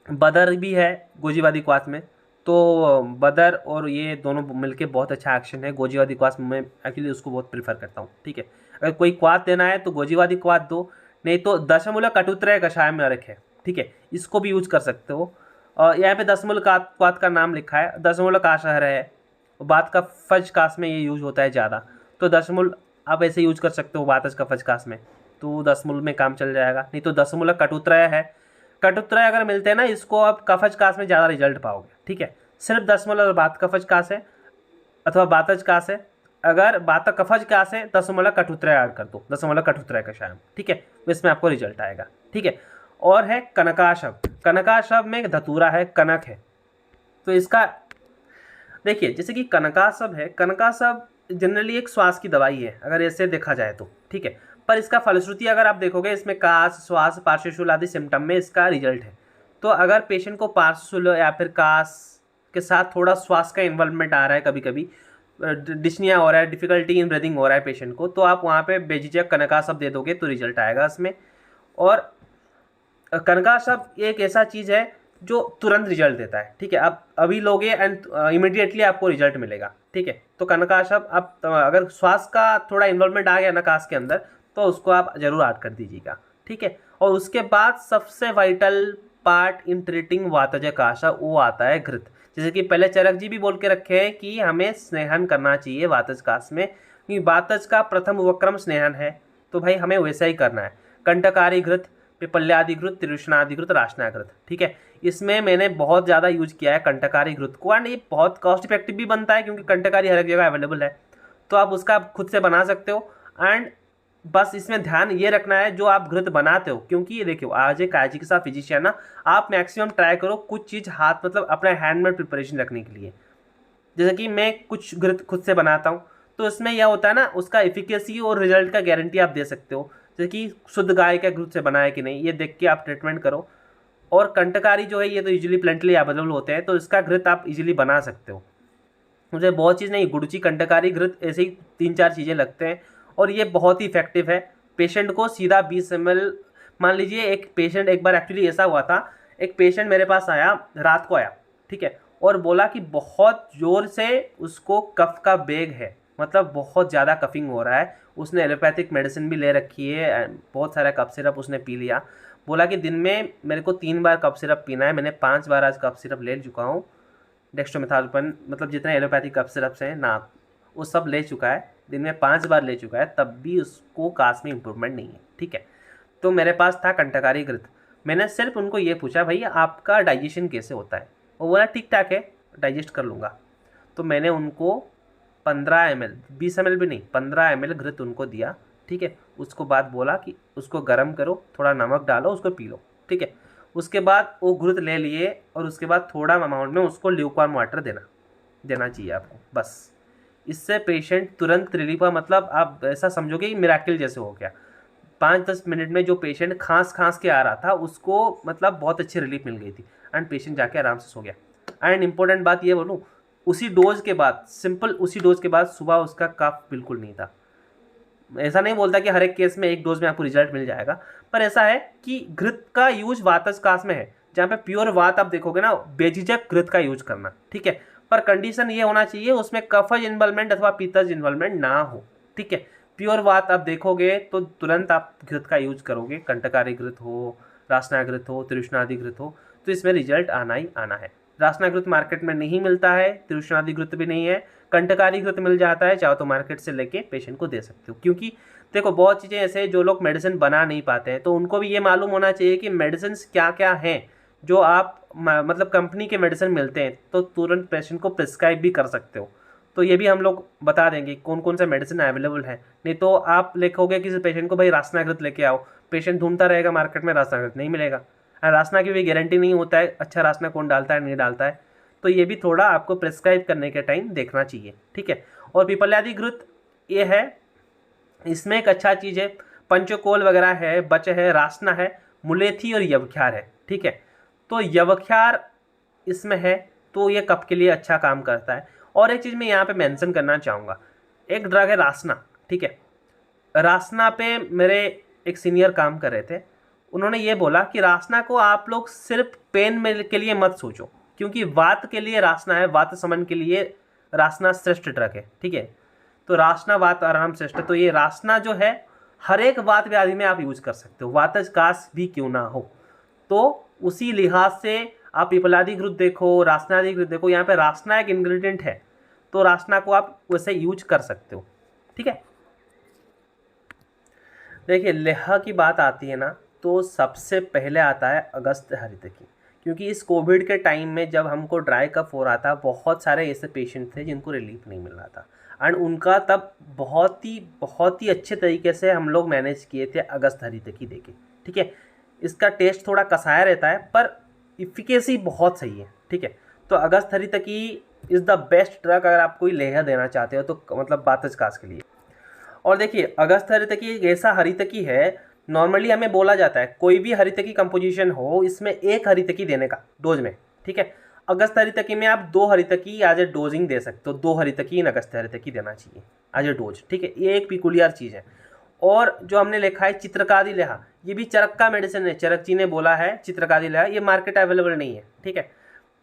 बदर भी है गोजीवादी क्वाथ में, तो बदर और ये दोनों मिलके बहुत अच्छा एक्शन है। गोजीवादी क्वाथ में एक्चुअली उसको बहुत प्रीफर करता हूँ, ठीक है। अगर कोई क्वाथ देना है तो गोजीवादी क्वाथ दो, नहीं तो दशमूलक कटुत्रय कषाय में रखे, ठीक है, इसको भी यूज कर सकते हो। और यहाँ पे दशमूलक क्वाथ का नाम लिखा है, दशमूलक आशहर है, बात का फज कास में ये यूज होता है ज़्यादा, तो दशमूल आप ऐसे यूज कर सकते हो बातज का फज कास में, तो दशमूल में काम चल जाएगा। नहीं तो दशमूलक कटुत्रय है, कटुत्रय अगर मिलते हैं ना इसको आप कफज कास में ज़्यादा रिजल्ट पाओगे, ठीक है। सिर्फ दशमूलक बात कफज कास है अथवा बातज कास है, अगर बात कफज कास है दशमूलक कटुत्रय ऐड कर दो, दशमूलक कटुत्रय का शायद, ठीक है, इसमें आपको रिजल्ट आएगा, ठीक है। और है कनकाशब, कनकाशब में धतूरा है, कनक है, तो इसका देखिए जैसे कि कनकाशब है, कनकाशब जनरली एक श्वास की दवाई है अगर ऐसे देखा जाए तो, ठीक है। पर इसका फलश्रुति अगर आप देखोगे इसमें काश श्वास पार्श्वशूल आदि सिम्टम में इसका रिजल्ट है। तो अगर पेशेंट को पार्श्वशूल या फिर काश के साथ थोड़ा श्वास का इन्वॉल्वमेंट आ रहा है, कभी कभी डिस्निया हो रहा है, डिफिकल्टी इन ब्रीदिंग हो रहा है पेशेंट को, तो आप वहाँ पे बेझिझक कनकाशब दे दोगे तो रिजल्ट आएगा इसमें। और कनकाशब एक ऐसा चीज़ है जो तुरंत रिजल्ट देता है, ठीक है। आप अभी लोगे एंड इमीडिएटली आपको रिजल्ट मिलेगा, ठीक है। तो कनकाशब आप अगर श्वास का थोड़ा इन्वॉल्वमेंट आ गया नकाश के अंदर तो उसको आप जरूर ऐड कर दीजिएगा, ठीक है। और उसके बाद सबसे वाइटल पार्ट इन ट्रीटिंग वातज काशा वो आता है घृत। जैसे कि पहले चरक जी भी बोल के रखे हैं कि हमें स्नेहन करना चाहिए वातज काश में, क्योंकि वातज का प्रथम उपक्रम स्नेहन है, तो भाई हमें वैसा ही करना है। कंटकारी घृत, पिपल्यादिघृत, त्रिष्णादिघृत, राशनाघृत, ठीक है। इसमें मैंने बहुत ज़्यादा यूज किया है कंटकारी घृत को, एंड ये बहुत कॉस्ट इफेक्टिव भी बनता है क्योंकि कंटकारी हर एक जगह अवेलेबल है, तो आप उसका खुद से बना सकते हो। एंड बस इसमें ध्यान ये रखना है जो आप घृत बनाते हो, क्योंकि ये देखियो आज एक काजी के साथ फिजिशियन ना, आप मैक्सिमम ट्राई करो कुछ चीज़ हाथ मतलब अपने हैंडमेड प्रिपरेशन रखने के लिए। जैसे कि मैं कुछ घृत खुद से बनाता हूँ तो इसमें यह होता है ना, उसका इफिकेसी और रिजल्ट का गारंटी आप दे सकते हो, जैसे कि शुद्ध गाय का घृत से बना है कि नहीं ये देख के आप ट्रीटमेंट करो। और कंटकारी जो है ये तो यूजुअली प्लेंटली अवेलेबल होते हैं, तो इसका घृत आप इजीली बना सकते हो। मुझे बहुत चीज़ नहीं, गुड़ची कंटकारी घृत ऐसे ही 3-4 चीज़ें लगते हैं। और ये बहुत ही इफेक्टिव है। पेशेंट को सीधा 20 ml, मान लीजिए एक पेशेंट, एक बार एक्चुअली ऐसा हुआ था, एक पेशेंट मेरे पास आया, रात को आया, ठीक है, और बोला कि बहुत ज़ोर से उसको कफ का बेग है, मतलब बहुत ज़्यादा कफिंग हो रहा है। उसने एलोपैथिक मेडिसिन भी ले रखी है, बहुत सारा कफ सिरप उसने पी लिया। बोला कि दिन में मेरे को 3 बार कफ सिरप पीना है, मैंने 5 बार आज कफ सिरप ले चुका हूँ, डेक्स्ट्रोमेथाजोलिन, मतलब जितने एलोपैथिक कफ सिरप्स हैं ना, वो सब ले चुका है, दिन में 5 बार ले चुका है, तब भी उसको कास में इम्प्रूवमेंट नहीं है, ठीक है। तो मेरे पास था कंटकारी घृत, मैंने सिर्फ उनको ये पूछा, भैया आपका डाइजेशन कैसे होता है? वो बोला ठीक ठाक है, डाइजेस्ट कर लूँगा। तो मैंने उनको 15 ml, 20 ml भी नहीं, 15 ml घृत उनको दिया, ठीक है। उसको बाद बोला कि उसको गर्म करो, थोड़ा नमक डालो, उसको पी लो, ठीक है। उसके बाद वो घृत ले लिए और उसके बाद थोड़ा अमाउंट में उसको ल्यूकवार्म वाटर देना चाहिए आपको, बस। इससे पेशेंट तुरंत रिलीफ हुआ, मतलब आप ऐसा समझोगे कि मिराकिल जैसे हो गया। 5-10 मिनट में जो पेशेंट खांस के आ रहा था उसको मतलब बहुत अच्छी रिलीफ मिल गई थी, एंड पेशेंट जाके आराम से सो गया। एंड इम्पोर्टेंट बात ये बोलूँ, उसी डोज के बाद, सिंपल उसी डोज के बाद सुबह उसका कफ बिल्कुल नहीं था। ऐसा नहीं बोलता कि हर एक केस में एक डोज में आपको रिजल्ट मिल जाएगा, पर ऐसा है कि घृत का यूज वातज कास में है, जहाँ पे प्योर वात आप देखोगे ना, बेझिझक घृत का यूज करना, ठीक है। पर कंडीशन ये होना चाहिए उसमें कफज इन्वॉल्वमेंट अथवा पित्तज इन्वॉल्वमेंट ना हो, ठीक है। प्योर वात आप देखोगे तो तुरंत आप घृत का यूज करोगे, कंटकारी घृत हो, रासना घृत हो, तृष्णादि घृत हो, तो इसमें रिजल्ट आना ही आना है। रासना घृत मार्केट में नहीं मिलता है, तृष्णादि घृत भी नहीं है, कंटकारी घृत मिल जाता है, चाहो तो मार्केट से लेके पेशेंट को दे सकते हो। क्योंकि देखो बहुत चीज़ें ऐसे जो लोग मेडिसिन बना नहीं पाते हैं, तो उनको भी ये मालूम होना चाहिए कि मेडिसिन क्या क्या हैं जो आप मतलब कंपनी के मेडिसिन मिलते हैं तो तुरंत पेशेंट को प्रिस्क्राइब भी कर सकते हो। तो ये भी हम लोग बता देंगे कौन कौन सा मेडिसिन अवेलेबल है। नहीं तो आप लिखोगे किसी पेशेंट को भाई रासना घृत लेके आओ, पेशेंट ढूंढता रहेगा मार्केट में, रासना घृत नहीं मिलेगा। और रासना की भी गारंटी नहीं होता है अच्छा रासना कौन डालता है नहीं डालता है, तो ये भी थोड़ा आपको प्रिस्क्राइब करने के टाइम देखना चाहिए, ठीक है। और पिपल्यादि घृत ये है, इसमें एक अच्छा चीज़ है, पंचकोल वगैरह है, बच है, रासना है, मुलेथी और यवख्यार है, ठीक है। तो यवख्यार इसमें है तो ये कफ के लिए अच्छा काम करता है। और एक चीज़ मैं यहाँ पे मेंशन करना चाहूँगा, एक ड्रग है रासना, ठीक है। रासना पे मेरे एक सीनियर काम कर रहे थे, उन्होंने ये बोला कि रासना को आप लोग सिर्फ पेन में के लिए मत सोचो, क्योंकि वात के लिए रासना है, वात समन के लिए रासना श्रेष्ठ ड्रग है, ठीक है। तो रासना वात आराम श्रेष्ठ, तो ये रासना जो है हर एक वात व्याधि में आप यूज कर सकते हो, वातज कास भी क्यों ना हो। तो उसी लिहाज से आप पिपलादि घृत देखो, रासनादि घृत देखो, यहाँ पे रासना एक इंग्रेडिएंट है, तो रासना को आप वैसे यूज कर सकते हो, ठीक है। देखिए लेहा की बात आती है ना, तो सबसे पहले आता है अगस्त हरितकी, क्योंकि इस कोविड के टाइम में जब हमको ड्राई कफ हो रहा था, बहुत सारे ऐसे पेशेंट थे जिनको रिलीफ नहीं मिल रहा था, एंड उनका तब बहुत ही अच्छे तरीके से हम लोग मैनेज किए थे अगस्त हरितकी देके, ठीक है। इसका टेस्ट थोड़ा कसाया रहता है पर इफिकेसी बहुत सही है, ठीक है। तो अगस्त हरितकी इज़ द बेस्ट ड्रग अगर आप कोई लेहा देना चाहते हो तो, मतलब बातज कास के लिए। और देखिए अगस्त हरितकी एक ऐसा हरितकी है, नॉर्मली हमें बोला जाता है कोई भी हरितकी कंपोजिशन हो इसमें एक हरितकी देने का डोज में, ठीक है। अगस्त हरितकी में आप 2 हरितकी एज ए डोजिंग दे सकते हो, 2 हरितकी इन अगस्त हरितकी देना चाहिए एज ए डोज, ठीक है। ये एक पिकुलियर चीज़ है। और जो हमने लिखा है चित्रकादि लेहा, ये भी चरक का मेडिसिन है, चरक जी ने बोला है चित्रकादि लेहा, ये मार्केट अवेलेबल नहीं है, ठीक है।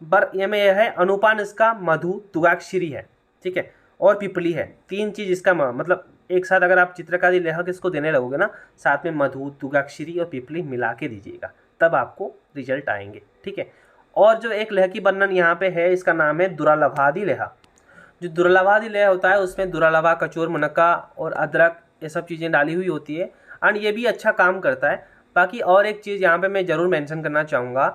पर ये में यह है अनुपान इसका मधु तुगाक्षरी है, ठीक है, और पिपली है, 3 चीज़ इसका मतलब एक साथ अगर आप चित्रकादि लेहक इसको देने लगोगे ना, साथ में मधु तुगाक्षरी और पिपली मिला के दीजिएगा, तब आपको रिजल्ट आएंगे, ठीक है। और जो एक लेह की वर्णन यहाँ पे है, इसका नाम है दुरालभादि लेहा। जो दुरालभादि लेह होता है उसमें दुरालभा, कचोर, मुनक्का और अदरक ये सब चीज़ें डाली हुई होती है, एंड ये भी अच्छा काम करता है। बाकी और एक चीज़ यहाँ पे मैं ज़रूर मेंशन करना चाहूँगा,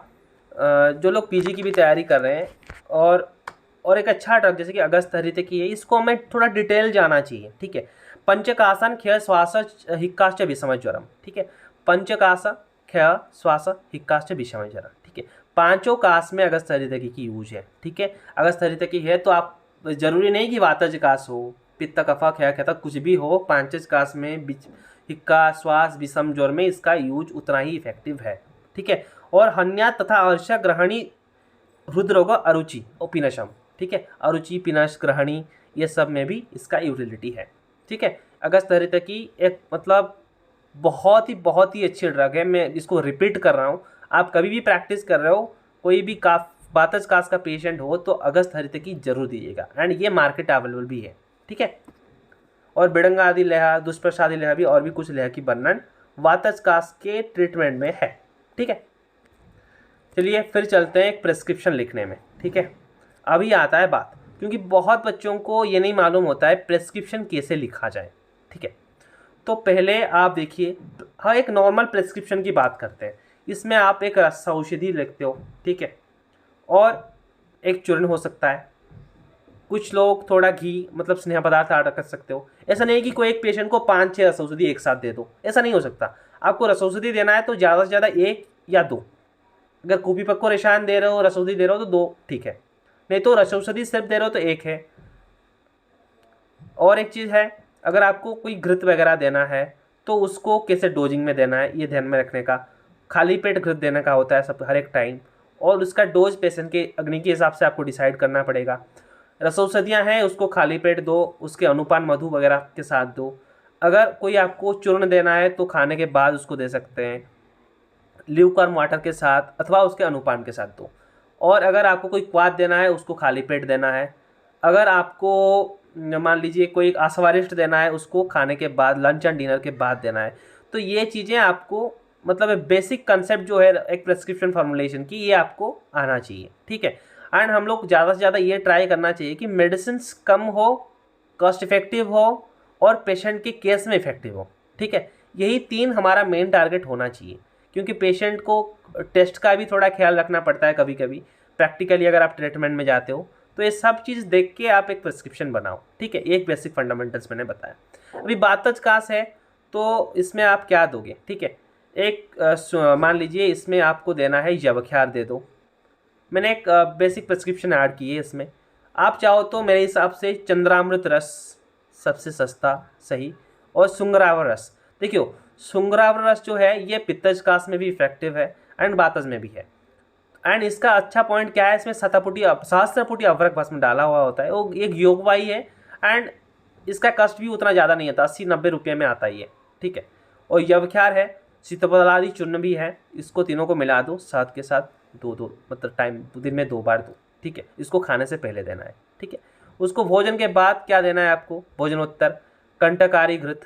जो लोग पीजी की भी तैयारी कर रहे हैं और एक अच्छा ड्रग जैसे कि अगस्त हरितकी है, इसको हमें थोड़ा डिटेल जाना चाहिए, ठीक है। पंचकासन क्षय श्वास हिक्काश्च विषम ज्वरम, ठीक है। पंचकास क्षय श्वास हिक्काश्च विषम ज्वरम, ठीक है। 5 कास में अगस्त हरितकी की यूज है, ठीक है। अगस्त हरितकी है तो आप जरूरी नहीं कि वातज कास हो, पित्त कफा क्षय कहता कुछ भी हो, 5 कास में हिक्का श्वास विषम ज्वर में इसका यूज उतना ही इफेक्टिव है, ठीक है। और हन्या तथा अर्श ग्रहणी हृदरोग अरुचि और पिनशम, ठीक है, अरुचि पिनश ग्रहणी ये सब में भी इसका यूटिलिटी है, ठीक है। अगस्थैरेतकी एक मतलब बहुत ही अच्छी ड्रग है। मैं इसको रिपीट कर रहा हूँ, आप कभी भी प्रैक्टिस कर रहे हो, कोई भी काफ बातज कास का पेशेंट हो तो अगस्थैरेतकी जरूर दीजिएगा। एंड ये मार्केट अवेलेबल भी है, ठीक है। और बिड़ंगा आदि लेहा, दुष्प्रसादी लेहा भी, और भी कुछ लेहा की वर्णन वातज कास के ट्रीटमेंट में है, ठीक है। चलिए फिर चलते हैं एक प्रेस्क्रिप्शन लिखने में, ठीक है। अभी आता है बात, क्योंकि बहुत बच्चों को ये नहीं मालूम होता है प्रेस्क्रिप्शन कैसे लिखा जाए, ठीक है। तो पहले आप देखिए, हाँ, एक नॉर्मल प्रेस्क्रिप्शन की बात करते हैं। इसमें आप एक रस औषधि लिखते हो, ठीक है, और एक चूर्ण हो सकता है। कुछ लोग थोड़ा घी मतलब स्नेह पदार्थ ऐड कर सकते हो। ऐसा नहीं है कि कोई एक पेशेंट को 5-6 रस औषधि एक साथ दे दो, ऐसा नहीं हो सकता। आपको रस औषधि देना है तो ज़्यादा से ज़्यादा 1 या 2। अगर कूपी पक्को रेशान दे रहे हो, रस औषधि दे रहे हो तो 2 ठीक है, नहीं तो रस औषधि सिर्फ दे रहे हो तो 1 है। और एक चीज़ है, अगर आपको कोई घृत वगैरह देना है तो उसको कैसे डोजिंग में देना है ये ध्यान में रखने का। खाली पेट घृत देने का होता है सब हर एक टाइम, और उसका डोज पेशेंट के अग्नि के हिसाब से आपको डिसाइड करना पड़ेगा। रसौषधियाँ हैं उसको खाली पेट दो, उसके अनुपान मधु वगैरह के साथ दो। अगर कोई आपको चूर्ण देना है तो खाने के बाद उसको दे सकते हैं, ल्यूकवार्म वाटर के साथ अथवा उसके अनुपान के साथ दो। और अगर आपको कोई क्वाथ देना है उसको खाली पेट देना है। अगर आपको मान लीजिए कोई आसवारिष्ट देना है उसको खाने के बाद, लंच एंड डिनर के बाद देना है। तो ये चीज़ें आपको मतलब बेसिक कंसेप्ट जो है एक प्रेस्क्रिप्शन फॉर्मुलेशन की, ये आपको आना चाहिए, ठीक है। एंड हम लोग ज़्यादा से ज़्यादा ये ट्राई करना चाहिए कि मेडिसिन कम हो, कॉस्ट इफेक्टिव हो और पेशेंट के केस में इफेक्टिव हो, ठीक है। यही 3 हमारा मेन टारगेट होना चाहिए, क्योंकि पेशेंट को टेस्ट का भी थोड़ा ख्याल रखना पड़ता है कभी कभी प्रैक्टिकली अगर आप ट्रीटमेंट में जाते हो। तो ये सब चीज़ देख के आप एक प्रिस्क्रिप्शन बनाओ, ठीक है। एक बेसिक फंडामेंटल्स मैंने बताया। अभी बातज कास है तो इसमें आप क्या दोगे, ठीक है। एक मान लीजिए इसमें आपको देना है यवख्यार दे दो। मैंने एक बेसिक प्रिस्क्रिप्शन ऐड की है इसमें। आप चाहो तो मेरे हिसाब से चंद्रामृत रस सबसे सस्ता सही, और सुंगरावर रस। देखियो, सुंगरावर रस जो है ये पित्तज कास में भी इफेक्टिव है एंड बातज में भी है। एंड इसका अच्छा पॉइंट क्या है, इसमें शतपुटी सहस्त्रपुटी अवरक भस्म डाला हुआ होता है, वो एक योगवाही है। एंड इसका कस्ट भी उतना ज़्यादा नहीं आता, 80-90 रुपये में आता ही है, ठीक है। और यवख्यार है, सीतपलादि चूर्ण भी है। इसको तीनों को मिला दो साथ के साथ, 2-2 मतलब टाइम दिन में 2 बार दो, ठीक है। इसको खाने से पहले देना है, ठीक है। उसको भोजन के बाद क्या देना है आपको, भोजनोत्तर कंटकारी घृत।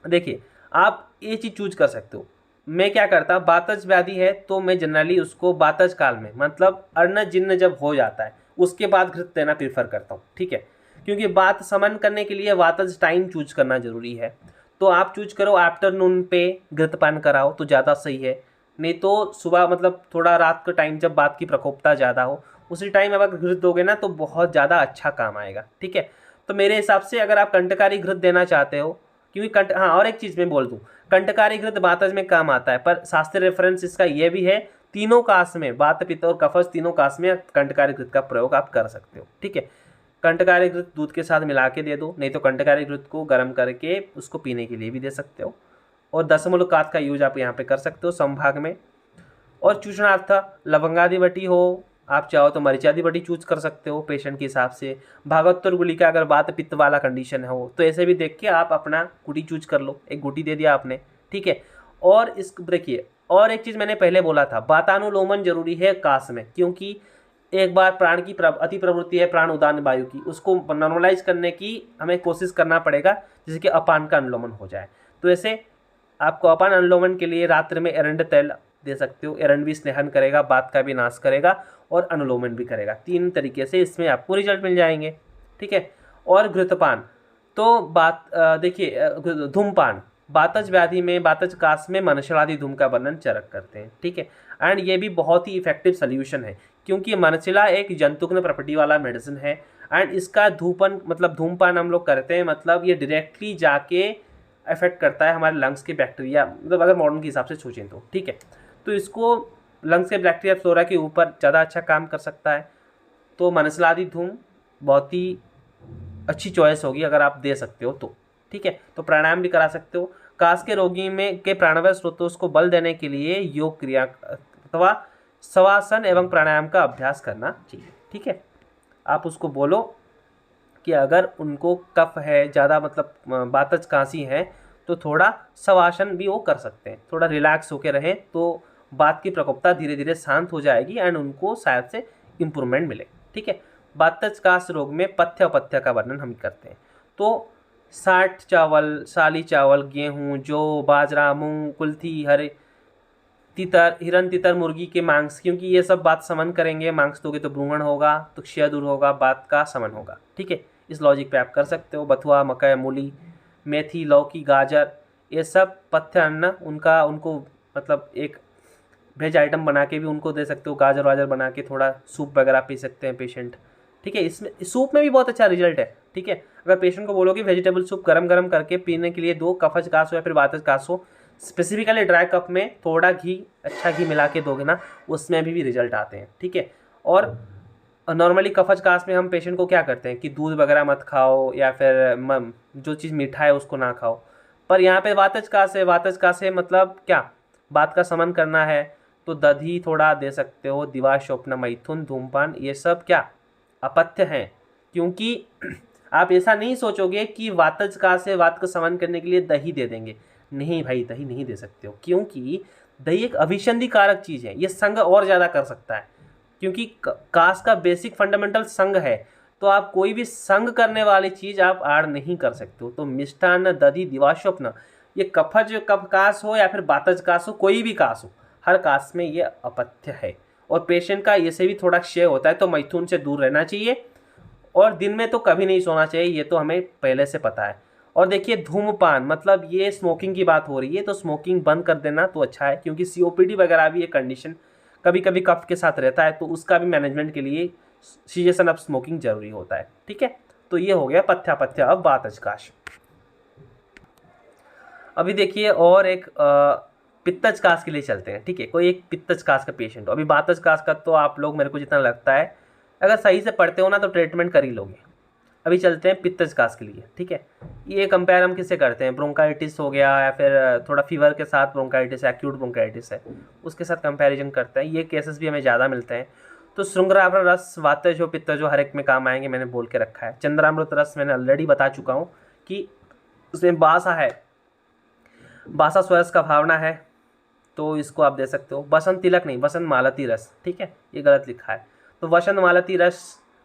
देखिए, आप ये चीज़ चूज कर सकते हो। मैं क्या करता, बातज व्याधि है तो मैं जनरली उसको बातज काल में मतलब अर्ण जिन्न जब हो जाता है उसके बाद घृत देना प्रीफर करता हूँ, ठीक है। क्योंकि बात समन करने के लिए वातज टाइम चूज करना जरूरी है। तो आप चूज करो आफ्टरनून पे घृतपान कराओ तो ज़्यादा सही है, नहीं तो सुबह मतलब थोड़ा रात का टाइम जब बात की प्रकोपता ज़्यादा हो उसी टाइम अगर घृत दोगे ना तो बहुत ज़्यादा अच्छा काम आएगा, ठीक है। तो मेरे हिसाब से अगर आप कंटकारी घृत देना चाहते हो, क्योंकि हाँ, और एक चीज़ मैं बोल दूँ, कंटकारी घृत बातज में काम आता है, पर शास्त्रीय रेफरेंस इसका ये भी है तीनों कास में, वात पित्त और कफज तीनों कास में कंटकारी घृत का प्रयोग आप कर सकते हो, ठीक है। कंटकारी घृत दूध के साथ मिला के दे दो, नहीं तो कंटकारी घृत को गर्म करके उसको पीने के लिए भी दे सकते हो। और दशमूलकात का यूज आप यहाँ पे कर सकते हो संभाग में। और चूषणार्थ लवंगादि बटी हो, आप चाहो तो मरीचादि बटी चूज कर सकते हो पेशेंट के हिसाब से। भागवतर गुलिका अगर वात पित्त वाला कंडीशन हो तो ऐसे भी देख के आप अपना गुटी चूज कर लो, एक गुटी दे दिया आपने, ठीक है। और इस देखिए, और एक चीज़ मैंने पहले बोला था, वातानुलोमन जरूरी है कास में, क्योंकि एक बार प्राण की अति प्रवृत्ति है प्राण उदान वायु की, उसको नॉर्मलाइज करने की हमें कोशिश करना पड़ेगा, जैसे कि अपान का अनुलोमन हो जाए। तो ऐसे आपको अपान अनुलोमन के लिए रात्र में एरंड तेल दे सकते हो। एरंड भी स्नेहन करेगा, बात का भी नाश करेगा और अनुलोमन भी करेगा। 3 तरीके से इसमें आपको रिजल्ट मिल जाएंगे, ठीक है। और घृतपान तो बात देखिए, धूमपान बातज व्याधि में, बातज कास में मनशिलादि धूम का वर्णन चरक करते हैं, ठीक है। एंड ये भी बहुत ही इफेक्टिव सोल्यूशन है, क्योंकि मनशिला एक जंतुग्न प्रॉपर्टी वाला मेडिसिन है। एंड इसका धूपन मतलब धूमपान हम लोग करते हैं, मतलब ये डायरेक्टली जाके अफेक्ट करता है हमारे लंग्स के बैक्टीरिया, मतलब अगर मॉडर्न के हिसाब से सोचें तो, ठीक है। तो इसको लंग्स के बैक्टीरिया फ्लोरा के ऊपर ज़्यादा अच्छा काम कर सकता है। तो मनसलादि धूम बहुत ही अच्छी चॉइस होगी अगर आप दे सकते हो तो, ठीक है। तो प्राणायाम भी करा सकते हो। कास के रोगी में के प्राणवायु स्रोतों को बल देने के लिए योग क्रिया अथवा शवासन एवं प्राणायाम का अभ्यास करना चाहिए, ठीक है। आप उसको बोलो कि अगर उनको कफ है ज़्यादा, मतलब वातज कांसी है, तो थोड़ा शवासन भी वो कर सकते हैं, थोड़ा रिलैक्स होकर रहें तो बात की प्रकोपता धीरे धीरे शांत हो जाएगी एंड उनको शायद से इम्प्रूवमेंट मिले। ठीक है। वातज कास रोग में पथ्य अपथ्य का वर्णन हम करते हैं। तो साठ चावल, साली चावल, गेहूँ, जौ, बाजरा, मूंग, कुल्थी, हरे तितर, हिरन तितर, मुर्गी के मांस, क्योंकि ये सब बात समन करेंगे, मांस दोगे तो भ्रूण होगा, तो क्षय दूर होगा, बात का समन होगा। ठीक है। इस लॉजिक पे आप कर सकते हो। बथुआ, मकई, मूली, मेथी, लौकी, गाजर, ये सब पथ्य अन्न, उनका उनको मतलब एक वेज आइटम बना के भी उनको दे सकते हो। गाजर वाजर बना के थोड़ा सूप वगैरह पी सकते हैं पेशेंट। ठीक है। इसमें सूप में भी बहुत अच्छा रिजल्ट है। ठीक है। अगर पेशेंट को बोलोगे वेजिटेबल सूप गरम गरम करके पीने के लिए दो, कफज कास हो या फिर वातज कास हो, स्पेसिफिकली ड्राई कप में थोड़ा घी, अच्छा घी मिला के दोगे ना, उसमें भी रिजल्ट आते हैं। ठीक है। और नॉर्मली कफज कास में हम पेशेंट को क्या करते हैं कि दूध वगैरह मत खाओ या फिर जो चीज़ मीठा है उसको ना खाओ। पर यहाँ पे वातज कास है, वातज कास है मतलब क्या, बात का समन करना है तो दही थोड़ा दे सकते हो। दिवा, स्वप्न, मैथुन, धूमपान, ये सब क्या अपथ्य हैं। क्योंकि आप ऐसा नहीं सोचोगे कि वातज कास से वात का समन करने के लिए दही दे देंगे। नहीं भाई, दही नहीं दे सकते हो, क्योंकि दही एक अभिसंधि कारक चीज़ है, ये संघ और ज़्यादा कर सकता है। क्योंकि कास का बेसिक फंडामेंटल संघ है, तो आप कोई भी संघ करने वाली चीज़ आप ऐड नहीं कर सकते हो। तो मिष्टान्न, दधि, दिवास्वप्न, ये कफज कफ कास हो या फिर वातज कास हो, कोई भी कास हो, हर कास में ये अपथ्य है। और पेशेंट का इससे भी थोड़ा क्षय होता है, तो मैथुन से दूर रहना चाहिए। और दिन में तो कभी नहीं सोना चाहिए, ये तो हमें पहले से पता है। और देखिए धूम्रपान, मतलब ये स्मोकिंग की बात हो रही है, तो स्मोकिंग बंद कर देना तो अच्छा है, क्योंकि सीओपीडी वगैरह भी एक कंडीशन कभी कभी कफ के साथ रहता है, तो उसका भी मैनेजमेंट के लिए सीजेशन ऑफ स्मोकिंग जरूरी होता है। ठीक है। तो ये हो गया पथ्यापथ्य। अब वातज कास। अभी देखिए और एक पित्तज कास के लिए चलते हैं। ठीक है। कोई एक पित्तज कास का पेशेंट हो। अभी वातज कास का तो आप लोग, मेरे को जितना लगता है, अगर सही से पढ़ते हो ना तो ट्रीटमेंट कर ही लोगे। अभी चलते हैं पित्तज कास के लिए। ठीक है। ये कंपेयर हम किससे करते हैं, ब्रोंकाइटिस हो गया या फिर थोड़ा फीवर के साथ ब्रोंकाइटिस, एक्यूट ब्रोंकाइटिस है, उसके साथ कंपैरिजन करते हैं। ये केसेस भी हमें ज़्यादा मिलते हैं। तो श्रृंगार रस, वातज हो, पित्तज हो, हर एक में काम आएंगे, मैंने बोल के रखा है। चंद्रामृत रस मैंने ऑलरेडी बता चुका हूँ कि उसमें बासा है, बासा स्वरस का भावना है, तो इसको आप दे सकते हो। बसंत तिलक नहीं, बसंत मालती रस। ठीक है। ये गलत लिखा है। तो बसंत मालती रस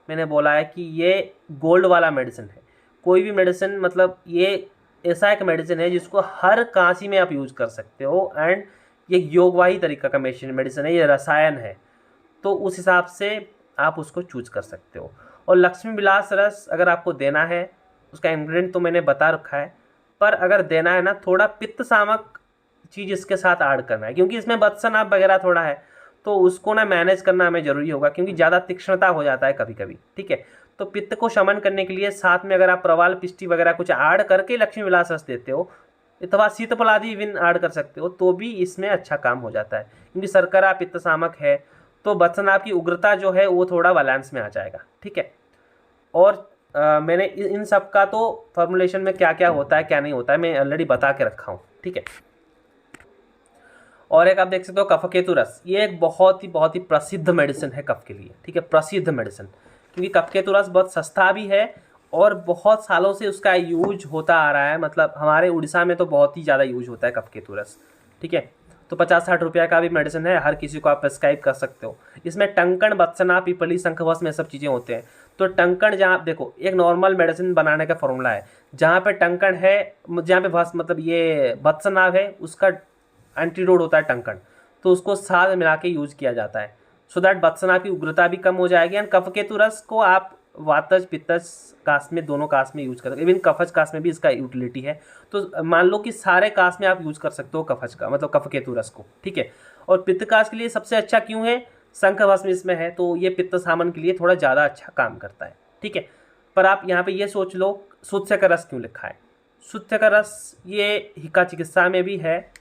मैंने बोला है कि ये गोल्ड वाला मेडिसिन है। कोई भी मेडिसिन, मतलब ये ऐसा एक मेडिसिन है जिसको हर कांसी में आप यूज़ कर सकते हो, एंड ये योगवाही तरीका का मेडिसिन है, ये रसायन है, तो उस हिसाब से आप उसको चूज कर सकते हो। और लक्ष्मी विलास रस अगर आपको देना है, उसका इंग्रेडिएंट तो मैंने बता रखा है, पर अगर देना है ना, थोड़ा पित्त सामक चीज़ इसके साथ ऐड करना है, क्योंकि इसमें बदसनाप वगैरह थोड़ा है, तो उसको ना मैनेज करना हमें ज़रूरी होगा, क्योंकि ज़्यादा तीक्ष्णता हो जाता है कभी कभी। ठीक है। तो पित्त को शमन करने के लिए साथ में अगर आप प्रवाल पिष्टी वगैरह कुछ ऐड करके लक्ष्मी विलास रस देते हो, अथवा शीतफल आदि इवन ऐड कर सकते हो, तो भी इसमें अच्छा काम हो जाता है, क्योंकि शर्करा पित्त सामक है, तो बदसनाप की उग्रता जो है वो थोड़ा बैलेंस में आ जाएगा। ठीक है। और मैंने इन सब का तो फॉर्मुलेशन में क्या क्या होता है क्या नहीं होता है मैं ऑलरेडी बता के रखा हूँ। ठीक है। और एक आप देख सकते हो कफकेतु रस, ये एक बहुत ही प्रसिद्ध मेडिसिन है कफ के लिए। ठीक है। प्रसिद्ध मेडिसिन, क्योंकि कफकेतु रस बहुत सस्ता भी है और बहुत सालों से उसका यूज होता आ रहा है। मतलब हमारे उड़ीसा में तो बहुत ही ज़्यादा यूज होता है कफकेतु रस। ठीक है। तो 50-60 रुपये का भी मेडिसिन है, हर किसी को आप प्रेस्क्राइब कर सकते हो। इसमें टंकण, बत्सना, पिपली, शंखभस्म में सब चीज़ें होते हैं। तो टंकण, जहाँ देखो एक नॉर्मल मेडिसिन बनाने का फॉर्मूला है, जहाँ पे टंकण है, जहाँ पे भस्म मतलब ये बत्सनाभ है, उसका एंटीडोट होता है टंकण, तो उसको साथ में मिला के यूज किया जाता है, सो दैट बत्सना की उग्रता भी कम हो जाएगी। एंड कफकेतु रस को आप वातज पित्तज कास में, दोनों कास में यूज कर सकते, इवन कफज कास में भी इसका यूटिलिटी है। तो मान लो कि सारे कास में आप यूज कर सकते हो कफज का, मतलब कफकेतु रस को। ठीक है। और पित्त कास के लिए सबसे अच्छा क्यों है, शंख भस्म इसमें है, तो ये पित्त सामन के लिए थोड़ा ज़्यादा अच्छा काम करता है। ठीक है। पर आप यहाँ पे ये सोच लो शुद्ध का रस क्यों लिखा है। शुद्ध का रस ये हिका चिकित्सा में भी है,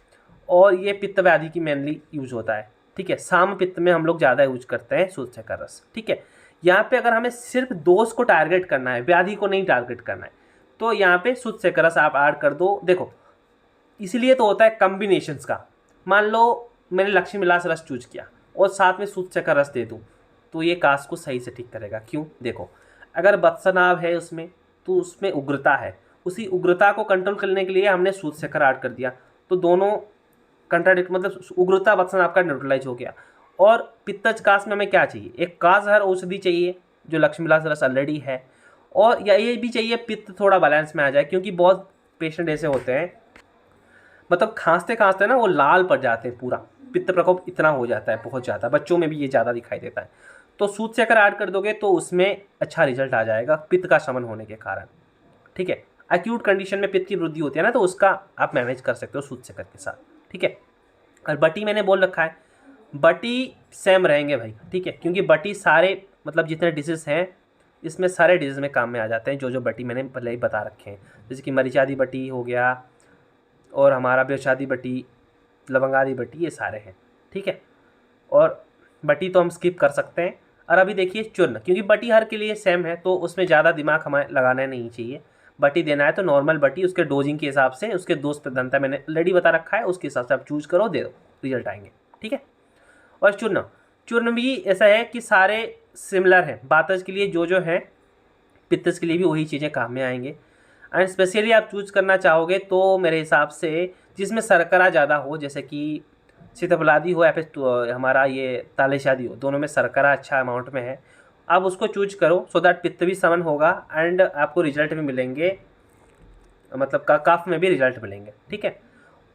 और ये पित्त व्याधि की मेनली यूज होता है। ठीक है। साम पित्त में हम लोग ज़्यादा यूज करते हैं शुद्ध का रस। ठीक है। यहाँ पे अगर हमें सिर्फ दोष को टारगेट करना है, व्याधि को नहीं टारगेट करना है, तो यहाँ पे शुद्ध से रस आप ऐड कर दो। देखो इसलिए तो होता है कम्बिनेशंस का। मान लो मैंने लक्ष्मी विलास रस चूज किया और साथ में शुद्ध से रस दे दूँ, तो ये कास को सही से ठीक करेगा। क्यों, देखो अगर वत्सनाभ है उसमें तो उसमें उग्रता है, उसी उग्रता को कंट्रोल करने के लिए हमने सूतशेखर ऐड कर दिया, तो दोनों कंट्राडिक्ट, मतलब उग्रता वत्सनाभ का न्यूट्रलाइज हो गया। और पित्तज कास में हमें क्या चाहिए, एक कासहर औषधि चाहिए जो लक्ष्मी विलास रस ऑलरेडी है, और या ये भी चाहिए पित्त थोड़ा बैलेंस में आ जाए, क्योंकि बहुत पेशेंट ऐसे होते हैं मतलब खांसते खांसते ना वो लाल पड़ जाते हैं, पूरा पित्त प्रकोप इतना हो जाता है बहुत ज़्यादा, बच्चों में भी ये ज़्यादा दिखाई देता है। तो सूतशेखर ऐड कर दोगे तो उसमें अच्छा रिजल्ट आ जाएगा पित्त का शमन होने के कारण। ठीक है, एक्यूट कंडीशन में पित्त की वृद्धि होती है ना, तो उसका आप मैनेज कर सकते हो सूतशेखर के साथ। ठीक है, और बटी मैंने बोल रखा है, बटी सेम रहेंगे भाई। ठीक है, क्योंकि बटी सारे मतलब जितने डिजीज़ हैं इसमें सारे डिजीज़ में काम में आ जाते हैं, जो जो बटी मैंने पहले ही बता रखे हैं, जैसे कि मरीचादी बटी हो गया और हमारा बेशादी बटी, लवंगादी बटी, ये सारे हैं। ठीक है, और बटी तो हम स्किप कर सकते हैं। और अभी देखिए चूर्ण, क्योंकि बटी हर के लिए सेम है तो उसमें ज़्यादा दिमाग हमें लगाना नहीं चाहिए। बटी देना है तो नॉर्मल बटी, उसके डोजिंग के हिसाब से, उसके डोज प्रधानता मैंने ऑलरेडी बता रखा है, उसके हिसाब से आप चूज करो, दे दो, रिजल्ट आएंगे। ठीक है, और चूर्ण, चूर्ण भी ऐसा है कि सारे सिमिलर हैं, वातज के लिए जो जो है पित्तज के लिए भी वही चीज़ें काम में आएंगे। एंड स्पेशली आप चूज करना चाहोगे तो मेरे हिसाब से जिसमें शर्करा ज़्यादा हो, जैसे कि सीताफलादी हो या फिर हमारा ये तालेशादी हो, दोनों में शर्करा अच्छा अमाउंट में है, आप उसको चूज करो, सो दैट पित्त भी समन होगा एंड आपको रिजल्ट भी मिलेंगे, मतलब कफ में भी रिजल्ट मिलेंगे। ठीक है,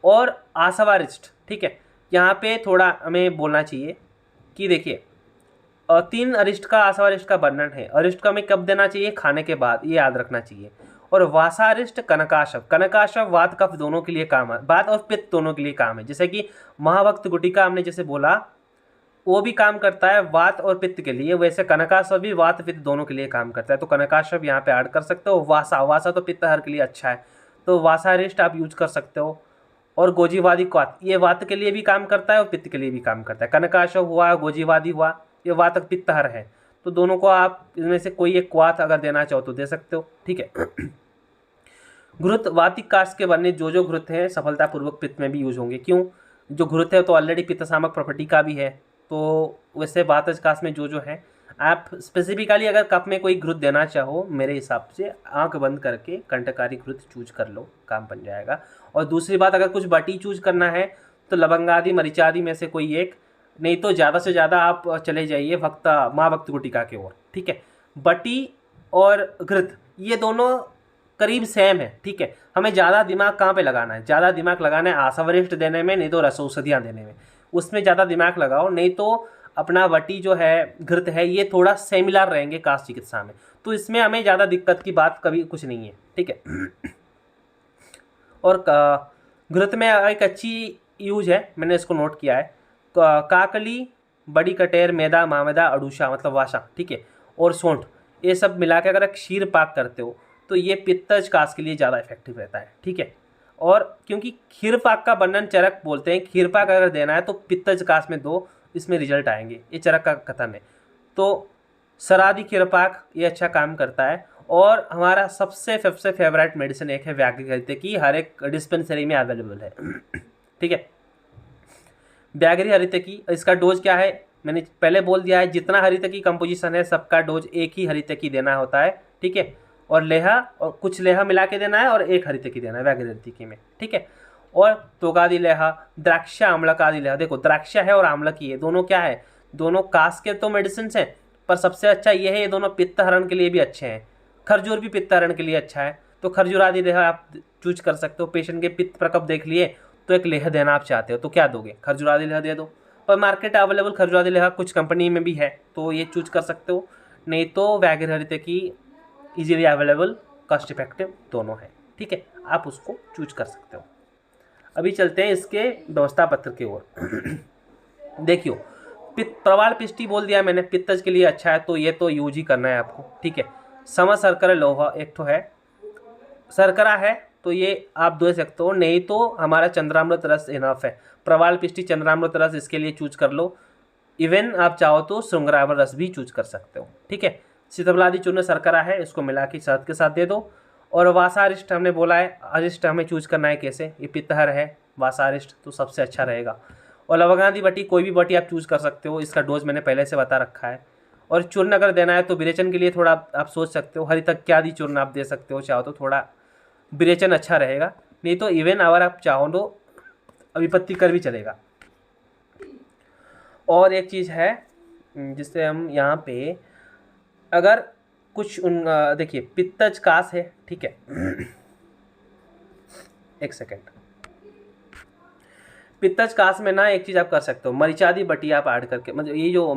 और आशावारिष्ट, ठीक है, यहाँ पे थोड़ा हमें बोलना चाहिए कि देखिए 3 अरिष्ट का आशावारिष्ट का वर्णन है। अरिष्ट का हमें कब देना चाहिए, खाने के बाद, ये याद रखना चाहिए। और वासारिष्ट कनकाशव, कनकाशव वात कफ दोनों के लिए काम है, वात और पित्त दोनों के लिए काम है। जैसे कि महाभक्त गुटिका हमने जैसे बोला, वो भी काम करता है वात और पित्त के लिए, वैसे कनकाशव भी वात पित्त दोनों के लिए काम करता है, तो कनकाशव यहाँ पे ऐड कर सकते हो। वासा, वासा तो पित्त हर के लिए अच्छा है, तो वासारिष्ट आप यूज कर सकते हो। और गोजीवादी क्वात, ये वात के लिए भी काम करता है और पित्त के लिए भी काम करता है। कनकाशव हुआ, गोजीवादी हुआ, ये वातक पित्तहर है, तो दोनों को आप इनमें से कोई एक क्वाथ अगर देना चाहो तो दे सकते हो। ठीक है, घृत, वातिक काष्ठ के बने जो जो घृत हैं सफलतापूर्वक पित्त में भी यूज होंगे। क्यों, जो घृत है तो ऑलरेडी पित्त सामक प्रॉपर्टी का भी है, तो वैसे वातज काष्ठ में जो जो है, आप स्पेसिफिकली अगर कप में कोई घृत देना चाहो, मेरे हिसाब से आंख बंद करके कंटकारी घृत चूज कर लो, काम बन जाएगा। और दूसरी बात, अगर कुछ बटी चूज करना है तो लवंगादि मरीचादि में से कोई एक, नहीं तो ज़्यादा से ज़्यादा आप चले जाइए माँ भक्त गुटिका की ओर। ठीक है, बटी और घृत ये दोनों करीब सेम है। ठीक है, हमें ज़्यादा दिमाग कहाँ पे लगाना है, ज़्यादा दिमाग लगाना है आशावरिष्ट देने में, नहीं तो रसौषधियाँ देने में, उसमें ज़्यादा दिमाग लगाओ। नहीं तो अपना वटी जो है, घृत है, ये थोड़ा सिमिलर रहेंगे कास्ट चिकित्सा में, तो इसमें हमें ज़्यादा दिक्कत की बात कभी कुछ नहीं है। ठीक है, और घृत में एक अच्छी यूज है, मैंने इसको नोट किया है, काकली, बड़ी कटेर, मैदा, मामेदा, अड़ूसा मतलब वाशा, ठीक है, और सौंठ, ये सब मिला के अगर एक क्षीर पाक करते हो तो ये पित्तज कास के लिए ज़्यादा इफेक्टिव रहता है। ठीक है, और क्योंकि खीर पाक का वर्णन चरक बोलते हैं, खीर पाक अगर देना है तो पित्तज कास में दो, इसमें रिजल्ट आएंगे, ये चरक का कथन है। तो सरादी खीर पाक ये अच्छा काम करता है। और हमारा सबसे फेवरेट मेडिसिन एक है व्याघ्र की, हर एक डिस्पेंसरी में अवेलेबल है। ठीक है, व्याघ्री हरितकी, इसका डोज क्या है मैंने पहले बोल दिया है, जितना हरितकी कंपोजिशन है सबका डोज एक ही हरितकी देना होता है। ठीक है, और लेहा और कुछ लेहा मिला के देना है और एक हरितकी देना है व्याघ्री हरितकी में। ठीक है, और तोगादि लेहा, द्राक्षा, आम्लक आदि लेहा। देखो द्राक्षा है और आम्लकी है, दोनों क्या है, दोनों कास के तो मेडिसिन हैं, पर सबसे अच्छा ये है, ये दोनों पित्त हरण के लिए भी अच्छे हैं। खरजूर भी पित्त हरण के लिए अच्छा है, तो खरजूर आदि लेहा आप चूज कर सकते हो। पेशेंट के पित्त प्रकोप देख लिए तो एक लेह देना आप चाहते हो तो क्या दोगे, खरजूरादी लेह दे दो। पर मार्केट अवेलेबल खरजूरादी लेह कुछ कंपनी में भी है तो ये चूज कर सकते हो, नहीं तो व्याघ्र हरितकी इजीली अवेलेबल, कॉस्ट इफेक्टिव दोनों है। ठीक है, आप उसको चूज कर सकते हो। अभी चलते हैं इसके व्यवस्था पत्र की ओर। देखियो, प्रवाल पिष्टी बोल दिया मैंने, पित्तज के लिए अच्छा है तो ये तो यूज ही करना है आपको। ठीक है, सम शर्करा लोहा एक तो है, शर्करा है तो ये आप दे सकते हो, नहीं तो हमारा चंद्रामृत रस इनफ है। प्रवाल पिष्टी चंद्रामृत रस इसके लिए चूज कर लो, इवन आप चाहो तो श्रृंगार रस भी चूज कर सकते हो। ठीक है, सीताफलादी चूर्ण शर्करा है, इसको मिला के शहद के साथ दे दो। और वासारिष्ट हमने बोला है, अरिष्ट हमें चूज करना है कैसे, ये पित्तहर है वासारिष्ट तो सबसे अच्छा रहेगा। और लवंगादी बटी, कोई भी बटी आप चूज कर सकते हो, इसका डोज मैंने पहले से बता रखा है। और चूर्ण अगर देना है तो विरेचन के लिए थोड़ा आप सोच सकते हो, हरितक्यादि चूर्ण आप दे सकते हो चाहो तो, थोड़ा विरेचन अच्छा रहेगा। नहीं तो इवन अगर आप चाहो तो अभिपत्ति कर भी चलेगा। और एक चीज़ है जिससे हम यहाँ पे अगर कुछ देखिए पित्तज कास है, ठीक है। एक सेकेंड। पित्तज कास में ना एक चीज़ आप कर सकते हो, मरीचादी बटी आप ऐड करके, मतलब ये जो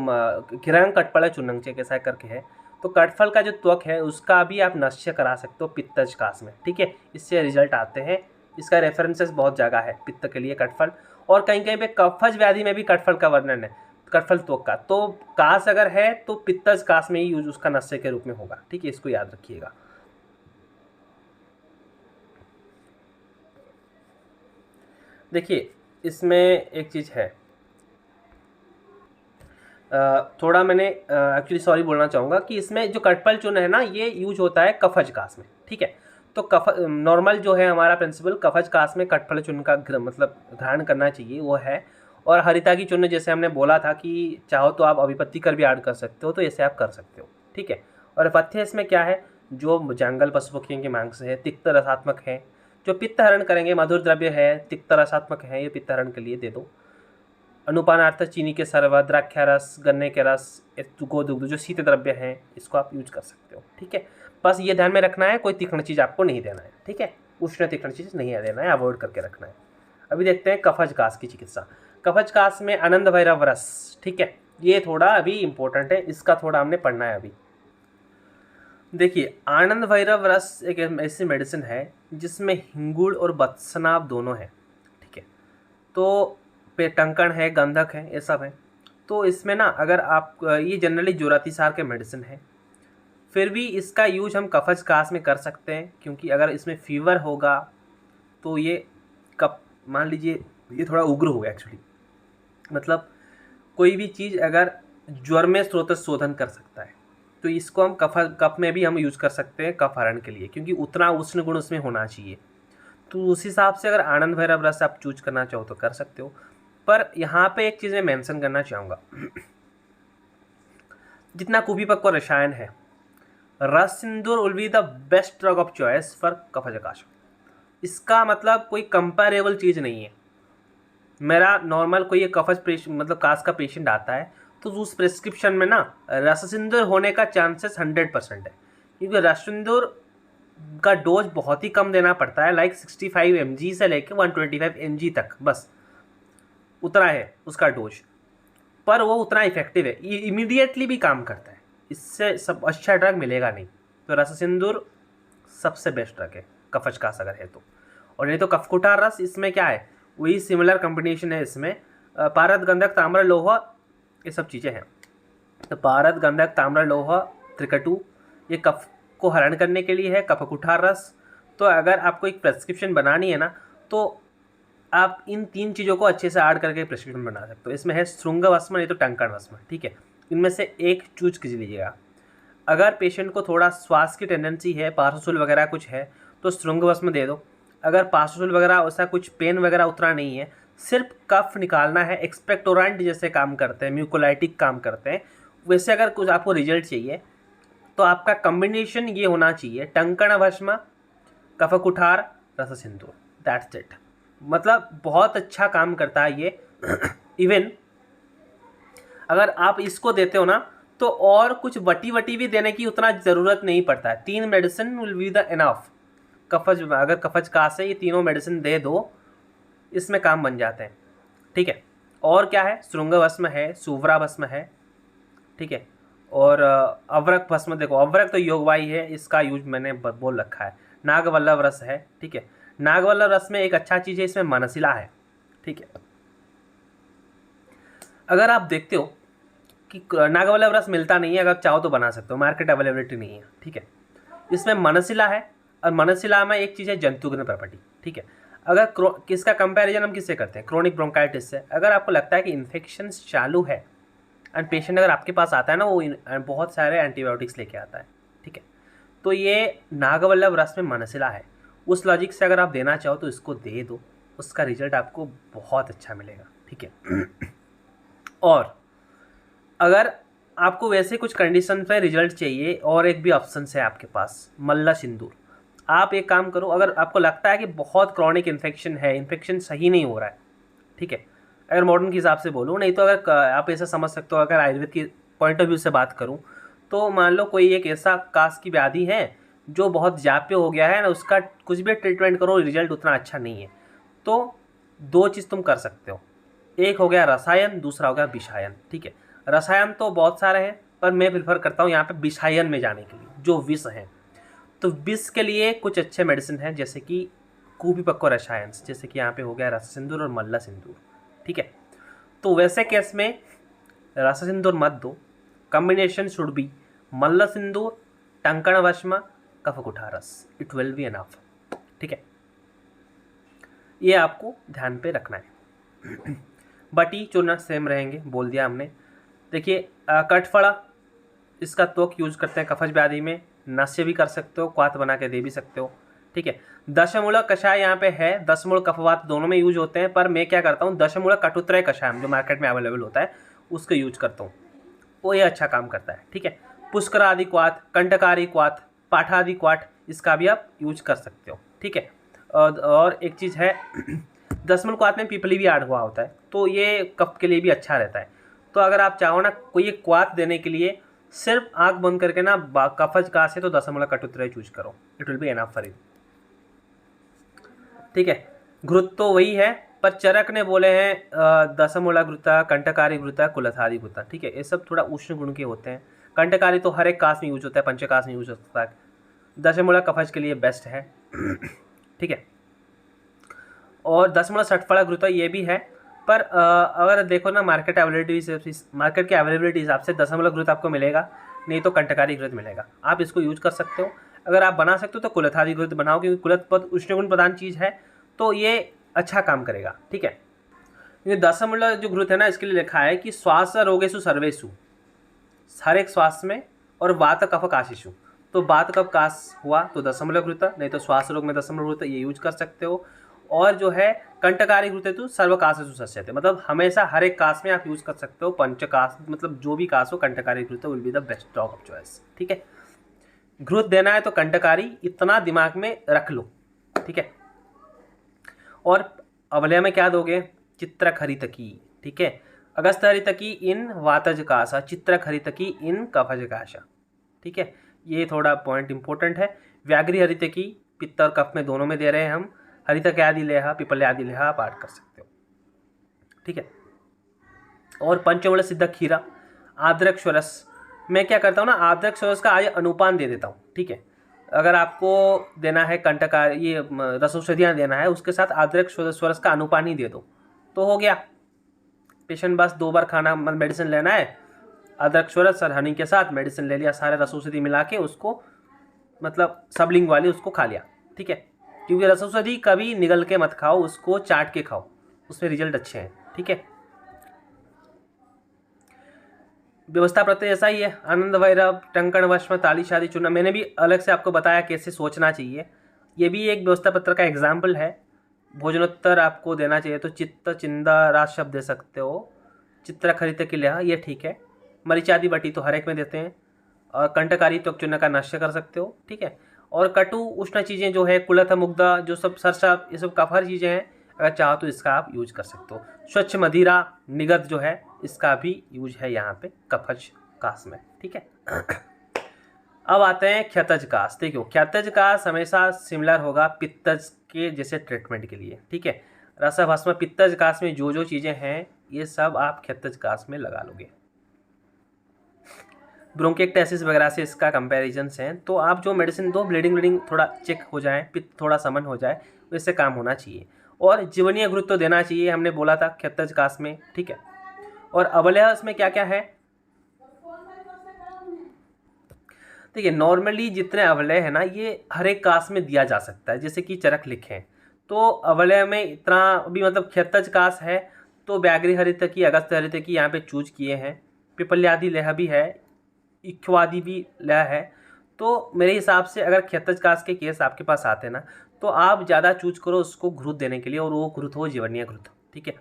घिरंग कटपड़ा चुनंगचे कैसा करके है, तो कटफल का जो त्वक है उसका भी आप नश्य करा सकते हो पित्तज कास में, ठीक है। इससे रिजल्ट आते हैं। इसका रेफरेंसेस बहुत जगह है पित्त के लिए कटफल, और कहीं कहीं पे कफज व्याधि में भी कटफल का वर्णन है, कटफल त्वक का। तो कास अगर है तो पित्तज कास में ही यूज उसका नश्य के रूप में होगा, ठीक है। इसको याद रखिएगा। देखिए इसमें एक चीज़ है, थोड़ा मैंने एक्चुअली सॉरी बोलना चाहूँगा कि इसमें जो कटफल चूर्ण है ना, ये यूज होता है कफज कास में, ठीक है। तो नॉर्मल जो है हमारा प्रिंसिपल कफज कास में कटफल चूर्ण का मतलब ग्रहण करना चाहिए, वो है। और हरिता की चूर्ण जैसे हमने बोला था कि चाहो तो आप अभिपत्ति कर भी ऐड कर सकते हो, तो ऐसे आप कर सकते हो, ठीक है। और पथ्य इसमें क्या है, जो जंगल पशु पक्षियों के मांस है, तिक्त रसात्मक है। जो पित्त हरण करेंगे, मधुर द्रव्य है, तिक्त रसात्मक है, ये पित्त हरण के लिए दे दो। अनुपानार्थ चीनी के शरबत, द्राक्षा रस, गन्ने के रस, गोदुग्ध जो शीत द्रव्य हैं, इसको आप यूज कर सकते हो, ठीक है। बस ये ध्यान में रखना है, कोई तीक्ष्ण चीज़ आपको नहीं देना है, ठीक है। उष्ण तीक्ष्ण चीज़ नहीं देना है, अवॉइड करके रखना है। अभी देखते हैं कफज कास की चिकित्सा। कफज कास में आनंद भैरव रस, ठीक है, ये थोड़ा अभी इंपॉर्टेंट है, इसका थोड़ा हमने पढ़ना है अभी। देखिए आनंद भैरव रस एक ऐसी मेडिसिन है जिसमें हिंगुड़ और बत्सनाभ दोनों हैं, ठीक है। तो पे टंकण है, गंधक है, ये सब है। तो इसमें ना अगर आप ये जनरली ज्वरातिसार के मेडिसिन है, फिर भी इसका यूज हम कफज कास में कर सकते हैं, क्योंकि अगर इसमें फीवर होगा तो ये कप मान लीजिए ये थोड़ा उग्र होगा एक्चुअली, मतलब कोई भी चीज़ अगर ज्वर में स्रोत शोधन कर सकता है, तो इसको हम कफ में भी हम यूज़ कर सकते हैं कफ हरण के लिए, क्योंकि उतना उष्ण गुण उसमें होना चाहिए। तो उस हिसाब से अगर आनंद भैरव रस आप चूज करना चाहो तो कर सकते हो। पर यहाँ पे एक चीज़ मैं मेंशन करना चाहूँगा, जितना कुपीपक्व रसायन है, रस सिंदूर will be the best drug of choice for कफजकाश। इसका मतलब कोई कंपेरेबल चीज़ नहीं है। मेरा नॉर्मल कोई कफज मतलब कास का पेशेंट आता है तो उस प्रिस्क्रिप्शन में ना रस सिंदूर होने का चांसेस 100% है, क्योंकि रस सिंदूर का डोज बहुत ही कम देना पड़ता है, लाइक 65 mg से लेकर 125 mg तक, बस उतना है उसका डोज। पर वो उतना इफेक्टिव है, ये इमीडिएटली भी काम करता है, इससे सब अच्छा ड्रग मिलेगा नहीं। तो रस सिंदूर सबसे बेस्ट ड्रग है कफज कास अगर है तो। और नहीं तो कफकुटार रस, इसमें क्या है, वही सिमिलर कॉम्बिनेशन है इसमें, पारद गंधक ताम्र लोहा, ये सब चीज़ें हैं। तो पारद गंधक ताम्र लोहा त्रिकटु, ये कफ को हरण करने के लिए है, कफकुठार रस। तो अगर आपको एक प्रेस्क्रिप्शन बनानी है ना, तो आप इन 3 चीज़ों को अच्छे से ऐड करके प्रेस्क्रिप्शन बना सकते हो। इसमें है श्रृंग भस्म, नहीं तो टंकण भस्म, ठीक है। इनमें से एक चूज कीजिए लीजिएगा। अगर पेशेंट को थोड़ा श्वास की टेंडेंसी है, पार्श्वशूल वगैरह कुछ है, तो श्रृंग भस्म दे दो। अगर पार्श्वशूल वगैरह वैसा कुछ पेन वगैरह उतना नहीं है, सिर्फ कफ निकालना है, एक्सपेक्टोरेंट जैसे काम करते हैं, म्यूकोलाइटिक काम करते हैं, वैसे अगर कुछ आपको रिजल्ट चाहिए तो आपका कॉम्बिनेशन ये होना चाहिए, टंकण भस्म, कफकुठार, रस सिंदूर, दैट्स इट। मतलब बहुत अच्छा काम करता है ये। इवन अगर आप इसको देते हो ना, तो और कुछ वटी वटी भी देने की उतना ज़रूरत नहीं पड़ता है। 3 medicine will be the enough. कफज अगर कफज कास है, ये तीनों मेडिसिन दे दो, इसमें काम बन जाते हैं, ठीक है। और क्या है, श्रृंग भस्म है, सुवरा भस्म है, ठीक है। और अवरक भस्म, देखो अवरक तो योगवाही है, इसका यूज मैंने बोल रखा है। नागवल्लभ रस है, ठीक है। नागवल्लभ रस में एक अच्छा चीज़ है, इसमें मनसिला है, ठीक है। अगर आप देखते हो कि नागवल्लभ रस मिलता नहीं है, अगर चाहो तो बना सकते हो, मार्केट अवेलेबिलिटी नहीं है, ठीक है। इसमें मनसिला है, और मनसिला में एक चीज़ है जंतुघ्न प्रॉपर्टी, ठीक है। अगर किसका कंपैरिजन हम किससे करते हैं, क्रोनिक ब्रोंकाइटिस से। अगर आपको लगता है कि इन्फेक्शन चालू है एंड पेशेंट अगर आपके पास आता है ना, वो बहुत सारे एंटीबायोटिक्स लेके आता है, ठीक है, तो ये नागवल्लभ रस में मनसिला है। उस लॉजिक से अगर आप देना चाहो तो इसको दे दो, उसका रिजल्ट आपको बहुत अच्छा मिलेगा, ठीक है। और अगर आपको वैसे कुछ कंडीशन पे रिजल्ट चाहिए और एक भी ऑप्शन है आपके पास, मल्ला सिंदूर। आप एक काम करो, अगर आपको लगता है कि बहुत क्रॉनिक इन्फेक्शन है, इन्फेक्शन सही नहीं हो रहा है, ठीक है, अगर मॉडर्न के हिसाब से बोलूँ, नहीं तो अगर आप ऐसा समझ सकते हो, अगर आयुर्वेद की पॉइंट ऑफ व्यू से बात करूँ, तो मान लो कोई एक ऐसा कास की व्याधि है जो बहुत जाप्य हो गया है ना, उसका कुछ भी ट्रीटमेंट करो रिजल्ट उतना अच्छा नहीं है, तो दो चीज़ तुम कर सकते हो। एक हो गया रसायन, दूसरा हो गया विषायन। ठीक है, रसायन तो बहुत सारे हैं, पर मैं प्रेफर करता हूँ यहाँ पे विषायन में जाने के लिए, जो विष हैं। तो विष के लिए कुछ अच्छे मेडिसिन हैं, जैसे कि कुपिपक्व रसायन, जैसे कि यहाँ पे हो गया रस सिंदूर और मल्ला सिंदूर। ठीक है, तो वैसे केस में रस सिंदूर मत दो, कॉम्बिनेशन शुड बी मल्ला सिंदूर, टंकण वश्म, कफकुठारस, इट विल बी एनफ। ठीक है, ये आपको ध्यान पे रखना है। बटी चूर्ण सेम रहेंगे, बोल दिया हमने। देखिए कठफड़ा, इसका त्वक यूज करते हैं कफज व्याधि में, नस्य भी कर सकते हो, क्वाथ बना के दे भी सकते हो। ठीक है, दशमूल कषाय यहाँ पे है, दशमूल कफवात दोनों में यूज होते हैं, पर मैं क्या करता हूँ दशमूल कटुत्रय कषाय जो मार्केट में अवेलेबल होता है उसको यूज करता हूँ, वो ये अच्छा काम करता है। ठीक है, पुष्कर आदि क्वाथ, कंटकारी क्वाथ, पाठादि क्वाथ, इसका भी आप यूज कर सकते हो। ठीक है, और एक चीज़ है दशमूल क्वाथ में पीपली भी ऐड हुआ होता है, तो ये कफ के लिए भी अच्छा रहता है। तो अगर आप चाहो ना कोई एक क्वाथ देने के लिए, सिर्फ आंख बंद करके ना कफज का से, तो दशमूल कटुत्रय चूज करो, it will be enough for you. ठीक है, घृत तो वही है, पर चरक ने बोले हैं दशमूला घृता, कंटकारी घृता, कुलथादि घृता। ठीक है, ये सब थोड़ा उष्ण गुण के होते हैं। कंटकारी तो हर एक कास में यूज होता है, पंचकास में यूज होता है। दशमूला कफज के लिए बेस्ट है। ठीक है, और दशमूला षटफला घृता ये भी है, पर अगर देखो ना मार्केट के अवेलेबिलिटी हिसाब से दशमूला घृत आपको मिलेगा, नहीं तो कंटकारी घृत मिलेगा, आप इसको यूज कर सकते हो। अगर आप बना सकते हो तो कुलथादि घृत बनाओ, क्योंकि कुलथ बहुत उष्णगुण प्रधान चीज़ है, तो ये अच्छा काम करेगा। ठीक है, ये दशमूला जो घृत है ना, इसके लिए लिखा है कि श्वास रोगेशु सर्वेशु, हर एक श्वास में, और वात कफ काशिशु, तो वात कफ काश हुआ तो दशमूला घृत, नहीं तो श्वास रोग में दशमूला घृत ये यूज कर सकते हो। और जो है कंटकारी घृत तो सर्वकाशेषु सस्यते, मतलब हमेशा हर एक काश में आप यूज कर सकते हो। पंचकाश मतलब जो भी काश हो, कंटकारी घृत will be the best drug of choice. ठीक है, घृत देना है तो कंटकारी, इतना दिमाग में रख लो। ठीक है, और अवलय में क्या दोगे, चित्रक हरितकी। ठीक है, अगस्त हरितकी इन वातज काशा, चित्रक हरितकी इन कफज काशा। ठीक है, ये थोड़ा पॉइंट इंपॉर्टेंट है। व्याघ्री हरितकी, पित्त और कफ में दोनों में दे रहे हैं हम। हरितक आदि लेहा, पिपल आदि लेहा आप ऐड कर सकते हो। ठीक है, और पंचमूल सिद्धक खीरा, आद्रक स्वरस, मैं क्या करता हूँ ना, आद्रक स्वरस का आज अनुपान दे देता हूँ। ठीक है, अगर आपको देना है कंटका, ये रसौषधियाँ देना है, उसके साथ आद्रक स्वरस का अनुपान ही दे दो तो हो गया। पेशेंट बस 2 बार खाना मेडिसिन लेना है, अदरक स्वरस और हनी के साथ मेडिसिन ले लिया, सारे रसौषधि मिला के उसको, मतलब सबलिंग वाली उसको खा लिया। ठीक है, क्योंकि रसौषधि कभी निगल के मत खाओ, उसको चाट के खाओ, उसमें रिजल्ट अच्छे हैं। ठीक है, व्यवस्था प्रत्यय ऐसा ही है, आनंद भैरव, टंकण वश्म, ताली शादी चूर्ण, मैंने भी अलग से आपको बताया कैसे सोचना चाहिए, ये भी एक व्यवस्था पत्र का एग्जाम्पल है। भोजनोत्तर आपको देना चाहिए तो चित्त चिंदा राज शब्द दे सकते हो, चित्र खरीद के लिए ये ठीक है। मरीचादि बटी तो हर एक में देते हैं, और कंटकारी त्वक चूर्ण का नश्य कर सकते हो। ठीक है, और कटु उष्ण चीज़ें जो है, कुलथ मुग्धा, जो सब सरसा, ये सब काफर चीज़ें हैं, अगर चाहो तो इसका आप यूज कर सकते हो। स्वच्छ मदिरा निगत जो है, इसका भी यूज है यहाँ पे कफज कास में। ठीक है, अब आते हैं क्षतज कास। देखो क्षतज कास हमेशा सिमिलर होगा पित्तज के जैसे ट्रीटमेंट के लिए। ठीक है, रसभस्म पित्तज कास में जो जो चीज़ें हैं ये सब आप क्षतज कास में लगा लोगे। ब्रोंकिएक्टाइटिस वगैरह से इसका कंपैरिजन्स हैं, तो आप जो मेडिसिन दो, ब्लीडिंग थोड़ा चेक हो जाए, पित्त थोड़ा समन हो जाए, वैसे काम होना चाहिए। और जीवनीय घृत तो देना चाहिए, हमने बोला था क्षतज कास में। ठीक है, और अवलय में क्या क्या है, देखिए नॉर्मली जितने अवलय है ना, ये हर एक कास में दिया जा सकता है, जैसे कि चरक लिखे, तो अवलय में इतना भी, मतलब क्षतज कास है तो व्याघ्री हरितकी, अगस्त हरितकी यहाँ पे चूज किए हैं, पिपल्यादि लेह भी है, इक्ष्वादि भी लेह है। तो मेरे हिसाब से अगर क्षतज कास के केस आपके पास आते हैं ना, तो आप ज़्यादा चूज करो उसको घृत देने के लिए, और वो घृत हो जीवनीय घृत। ठीक है,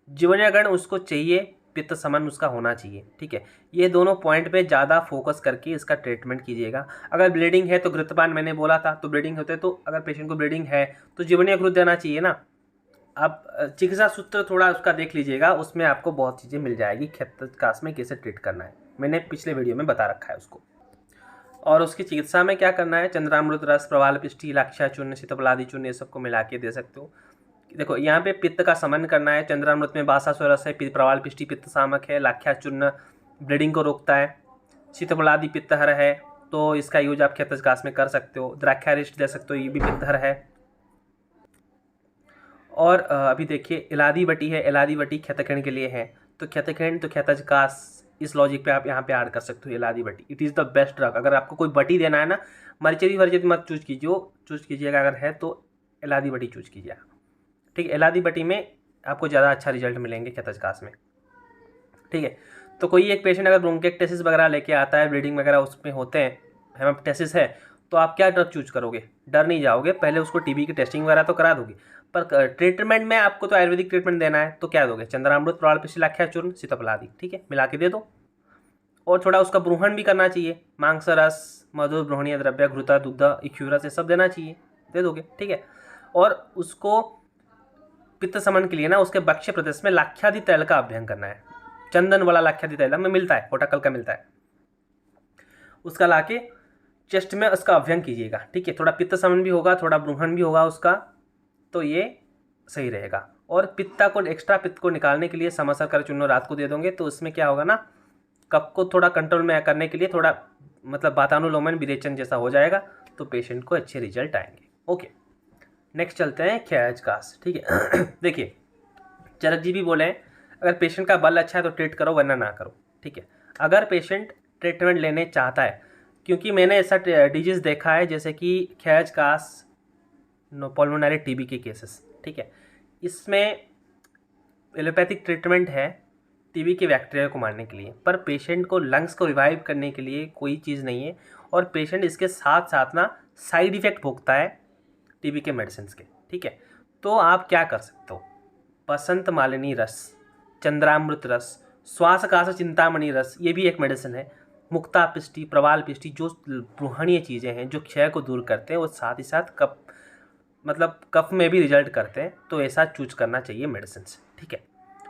जीवनीय गण उसको चाहिए, पित्त समन उसका होना चाहिए। ठीक है, ये दोनों पॉइंट पे ज़्यादा फोकस करके इसका ट्रीटमेंट कीजिएगा। अगर ब्लीडिंग है तो घृतपान मैंने बोला था, तो ब्लीडिंग होते तो अगर पेशेंट को ब्लीडिंग है तो जीवनीय घृत देना चाहिए ना। आप चिकित्सा सूत्र थोड़ा उसका देख लीजिएगा, उसमें आपको बहुत चीज़ें मिल जाएगी खेतकास में कैसे ट्रीट करना है, मैंने पिछले वीडियो में बता रखा है उसको। और उसकी चिकित्सा में क्या करना है, चंद्रामृत रस, प्रवाल पिष्टी, लाक्षा चूर्ण, सीतफलादि चूर्ण, ये सबको मिला के दे सकते हो। देखो यहाँ पे पित्त का समन करना है। चंद्रामृत में बासासुर रस है, प्रवाल पिष्टी पित्त सामक है, लाक्षा चूर्ण ब्लीडिंग को रोकता है, सीतफलादि पित्तहर है, तो इसका यूज आप खेतकास में कर सकते हो। द्राक्षारिष्ट दे सकते हो, ये भी पित्तहर है। और अभी देखिए इलादी बटी है, इलादी बटी खेतकिण के लिए है, तो खेतकिण तो खेतकास, इस लॉजिक पे आप यहाँ पे ऐड कर सकते हो इलादी बटी। It is the best drug. अगर आपको कोई बटी देना है ना, मरचरी वर्जित मत चूज कीजिएगा, अगर है तो इलादी बटी चूज कीजिएगा। ठीक है, इलादी बटी में आपको ज़्यादा अच्छा रिजल्ट मिलेंगे खेतकास में। ठीक है, तो कोई एक पेशेंट अगर ब्रोंकेक्टेसिस वगैरह लेके आता है, ब्लीडिंग वगैरह उसमें होते हैं, हेमाप्टेसिस है, तो आप क्या ड्रग चूज करोगे? डर नहीं जाओगे, पहले उसको टीबी की टेस्टिंग वगैरह तो करा दोगे, पर ट्रीटमेंट में आपको तो आयुर्वेदिक ट्रीटमेंट देना है, तो क्या दोगे? चंद्रामृत, प्रवाल पिष्टी, लाक्षा चूर्ण, सीतफलादि। ठीक है, मिला के दे दो। और थोड़ा उसका ब्रूहण भी करना चाहिए, मांस रस, मधुर ब्रूहणीय द्रव्य, घृता, दुग्ध, इक्यूरस, ये सब देना चाहिए, दे दोगे। ठीक है, और उसको पित्त समन के लिए ना उसके बक्ष्य प्रदेश में लाक्षादि तैल का अभ्यंग करना है। चंदन वाला लाक्षादि तैल में मिलता है, कोटाकल का मिलता है, उसका लाके चेस्ट में उसका अभ्यंग कीजिएगा। ठीक है, थोड़ा पित्त समन भी होगा, थोड़ा ब्रूहण भी होगा उसका, तो ये सही रहेगा। और पित्ता को, एक्स्ट्रा पित्त को निकालने के लिए समासर कर चूर्ण रात को दे दोगे, तो उसमें क्या होगा ना, कफ को थोड़ा कंट्रोल में करने के लिए थोड़ा मतलब वातानुलोमन विरेचन जैसा हो जाएगा, तो पेशेंट को अच्छे रिजल्ट आएंगे। ओके, नेक्स्ट चलते हैं खेचकास। ठीक है देखिए चरक जी भी बोले हैं, अगर पेशेंट का बल अच्छा है तो ट्रीट करो, वरना ना करो। ठीक है, अगर पेशेंट ट्रीटमेंट लेने चाहता है, क्योंकि मैंने ऐसा डिजीज़ देखा है जैसे कि खेचकास, पल्मोनरी टीबी के केसेस। ठीक है, इसमें एलोपैथिक ट्रीटमेंट है टीबी के बैक्टीरिया को मारने के लिए, पर पेशेंट को लंग्स को रिवाइव करने के लिए कोई चीज़ नहीं है, और पेशेंट इसके साथ साथ ना साइड इफ़ेक्ट भोगता है टीबी के मेडिसिन के। ठीक है, तो आप क्या कर सकते हो, बसंत मालिनी रस, चंद्रामृत रस, श्वासकाश चिंतामणि रस, ये भी एक मेडिसिन है, मुक्ता पिष्टी, प्रवाल पिष्टी, जो ब्रूहणीय चीज़ें हैं जो क्षय को दूर करते हैं, वो साथ ही साथ कफ में भी रिजल्ट करते हैं, तो ऐसा चूज करना चाहिए मेडिसिन। ठीक है,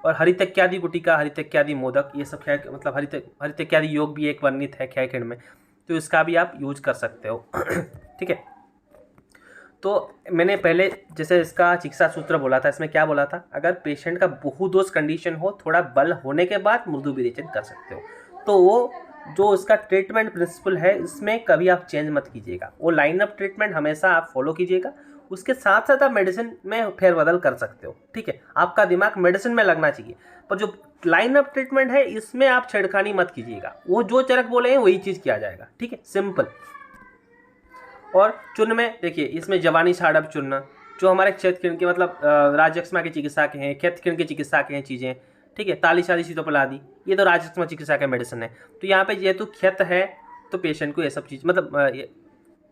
और हरितक्यादि गुटिका, हरितक्यादि मोदक, ये सब क्षय मतलब हरितक्यादि योग भी एक वर्णित है क्षयकिण में, तो इसका भी आप यूज कर सकते हो ठीक है, तो मैंने पहले जैसे इसका चिकित्सा सूत्र बोला था, इसमें क्या बोला था, अगर पेशेंट का बहुदोष कंडीशन हो, थोड़ा बल होने के बाद मृदु विरेचन कर सकते हो, तो वो जो उसका ट्रीटमेंट प्रिंसिपल है, इसमें कभी आप चेंज मत कीजिएगा, वो लाइन ऑफ ट्रीटमेंट हमेशा आप फॉलो कीजिएगा, उसके साथ साथ आप मेडिसिन में फेरबदल कर सकते हो। ठीक है, आपका दिमाग मेडिसिन में लगना चाहिए, पर जो लाइन ऑफ ट्रीटमेंट है इसमें आप छेड़खानी मत कीजिएगा, वो जो चरक बोले हैं वही चीज़ किया जाएगा। ठीक है, सिंपल। और चूर्ण में देखिए, इसमें जवानी साड़प चूर्ण, जो हमारे क्षेत्र किरण के मतलब राजयक्ष्मा की चिकित्सा के हैं, खेत किरण की चिकित्सा के हैं चीज़ें। ठीक है, ताली शादी सीतोपलादि, ये तो राजयक्ष्मा चिकित्सा का मेडिसिन है, तो यहाँ पे जेहेतु क्षत है, तो पेशेंट को ये सब चीज़ मतलब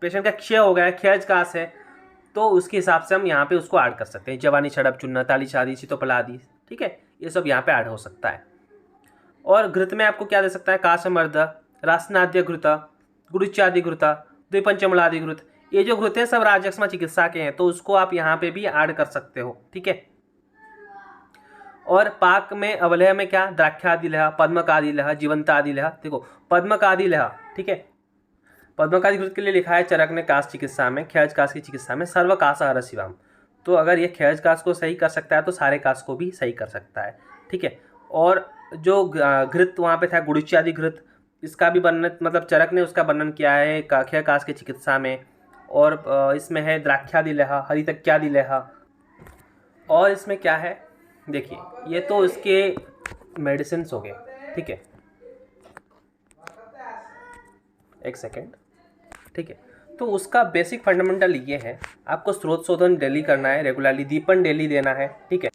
पेशेंट का क्षय हो गया, खेचकास है, तो उसके हिसाब से हम यहाँ पे उसको ऐड कर सकते हैं, जवानी सड़प चूर्ण, ताली शादी सीतोपलादि। ठीक है, ये सब यहाँ पे ऐड हो सकता है। और घृत में आपको क्या दे सकता है, काशमर्द, रासनाद्य घृत, गुरुच्यादि घृत, द्विपंचमलादि घृत, ये जो घृत हैं सब राजयक्ष्मा चिकित्सा के हैं, तो उसको आप यहाँ पे भी ऐड कर सकते हो। ठीक है, और पाक में अवलय में क्या, द्राक्षादि लह, पद्मकादि लह, जीवंतादि लह। देखो पद्मकादि लह, ठीक है, पद्मकादि घृत के लिए लिखा है चरक ने काश चिकित्सा में, खेचकाश की चिकित्सा में, सर्व काश हर शिवाम, तो अगर ये खेचकाश को सही कर सकता है तो सारे काश को भी सही कर सकता है। ठीक है, और जो घृत वहाँ पे था गुरुच्यादि घृत, इसका भी वर्णन मतलब चरक ने उसका वर्णन किया है खेचकाश की चिकित्सा में, और इसमें है द्राक्षादि लह, हरितक्यादि लह, और इसमें क्या है देखिए, ये तो इसके मेडिसिन हो गए। ठीक है, एक सेकेंड। ठीक है, तो उसका बेसिक फंडामेंटल ये है, आपको स्रोत शोधन डेली करना है, रेगुलरली दीपन डेली देना है। ठीक है,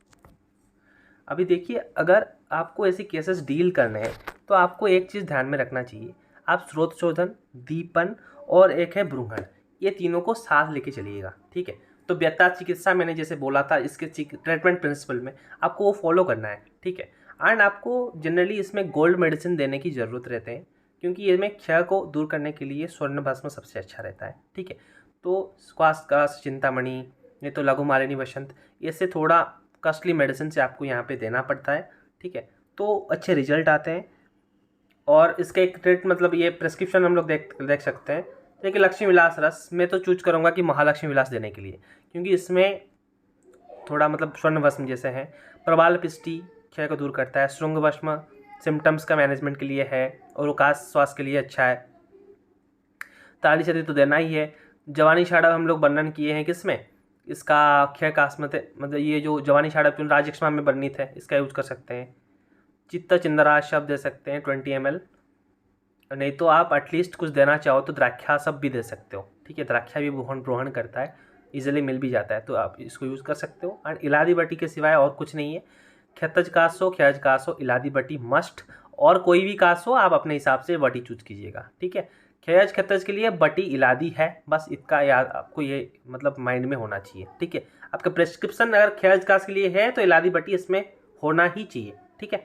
अभी देखिए, अगर आपको ऐसे केसेस डील करने हैं तो आपको एक चीज़ ध्यान में रखना चाहिए, आप स्रोत शोधन, दीपन और एक है ब्रूहण, ये तीनों को साथ लेके चलिएगा। ठीक है, तो व्यथा चिकित्सा मैंने जैसे बोला था, इसके ट्रीटमेंट प्रिंसिपल में आपको वो फॉलो करना है। ठीक है, एंड आपको जनरली इसमें गोल्ड मेडिसिन देने की ज़रूरत रहते हैं, क्योंकि इसमें क्षय को दूर करने के लिए स्वर्ण भस्म सबसे अच्छा रहता है। ठीक है, तो स्वास्थ्य का चिंतामणि, नहीं तो लघु मालिनी वसंत, ऐसे थोड़ा कॉस्टली मेडिसिन से आपको यहाँ पे देना पड़ता है। ठीक है, तो अच्छे रिजल्ट आते हैं। और इसका एक ट्रीट मतलब ये प्रेस्क्रिप्शन हम लोग देख सकते हैं। देखिए, लक्ष्मी विलास रस मैं तो चूज करूँगा कि महालक्ष्मी विलास देने के लिए, क्योंकि इसमें थोड़ा मतलब स्वर्ण भस्म जैसे हैं, प्रवाल पिष्टी क्षय को दूर करता है, श्रृंग भस्म सिम्टम्स का मैनेजमेंट के लिए है और उकास स्वास्थ्य के लिए अच्छा है। ताली छदी तो देना ही है। जवानी शाड़ब हम लोग वर्णन किए हैं किसमें, इसका क्षय काश मतलब ये जो जवानी शाड़ब राजक्षमा में वर्णित है, इसका यूज कर सकते हैं। चित्त चिंदरा शब्द दे सकते हैं 20 ml, नहीं तो आप एटलीस्ट कुछ देना चाहो तो द्राक्षा सब भी दे सकते हो। ठीक है, द्राक्षा भी ब्रोहण करता है, इजीली मिल भी जाता है, तो आप इसको यूज़ कर सकते हो। एंड इलादी बटी के सिवाय और कुछ नहीं है। क्षतज कासो, क्षयज कासो, इलादी बटी मस्ट, और कोई भी कासो आप अपने हिसाब से बटी चूज कीजिएगा। ठीक है, क्षयज क्षतज के लिए बटी इलादी है, बस इसका याद आपको ये मतलब माइंड में होना चाहिए। ठीक है, आपका प्रेस्क्रिप्शन अगर क्षयज कास के लिए है तो इलादी बटी इसमें होना ही चाहिए। ठीक है,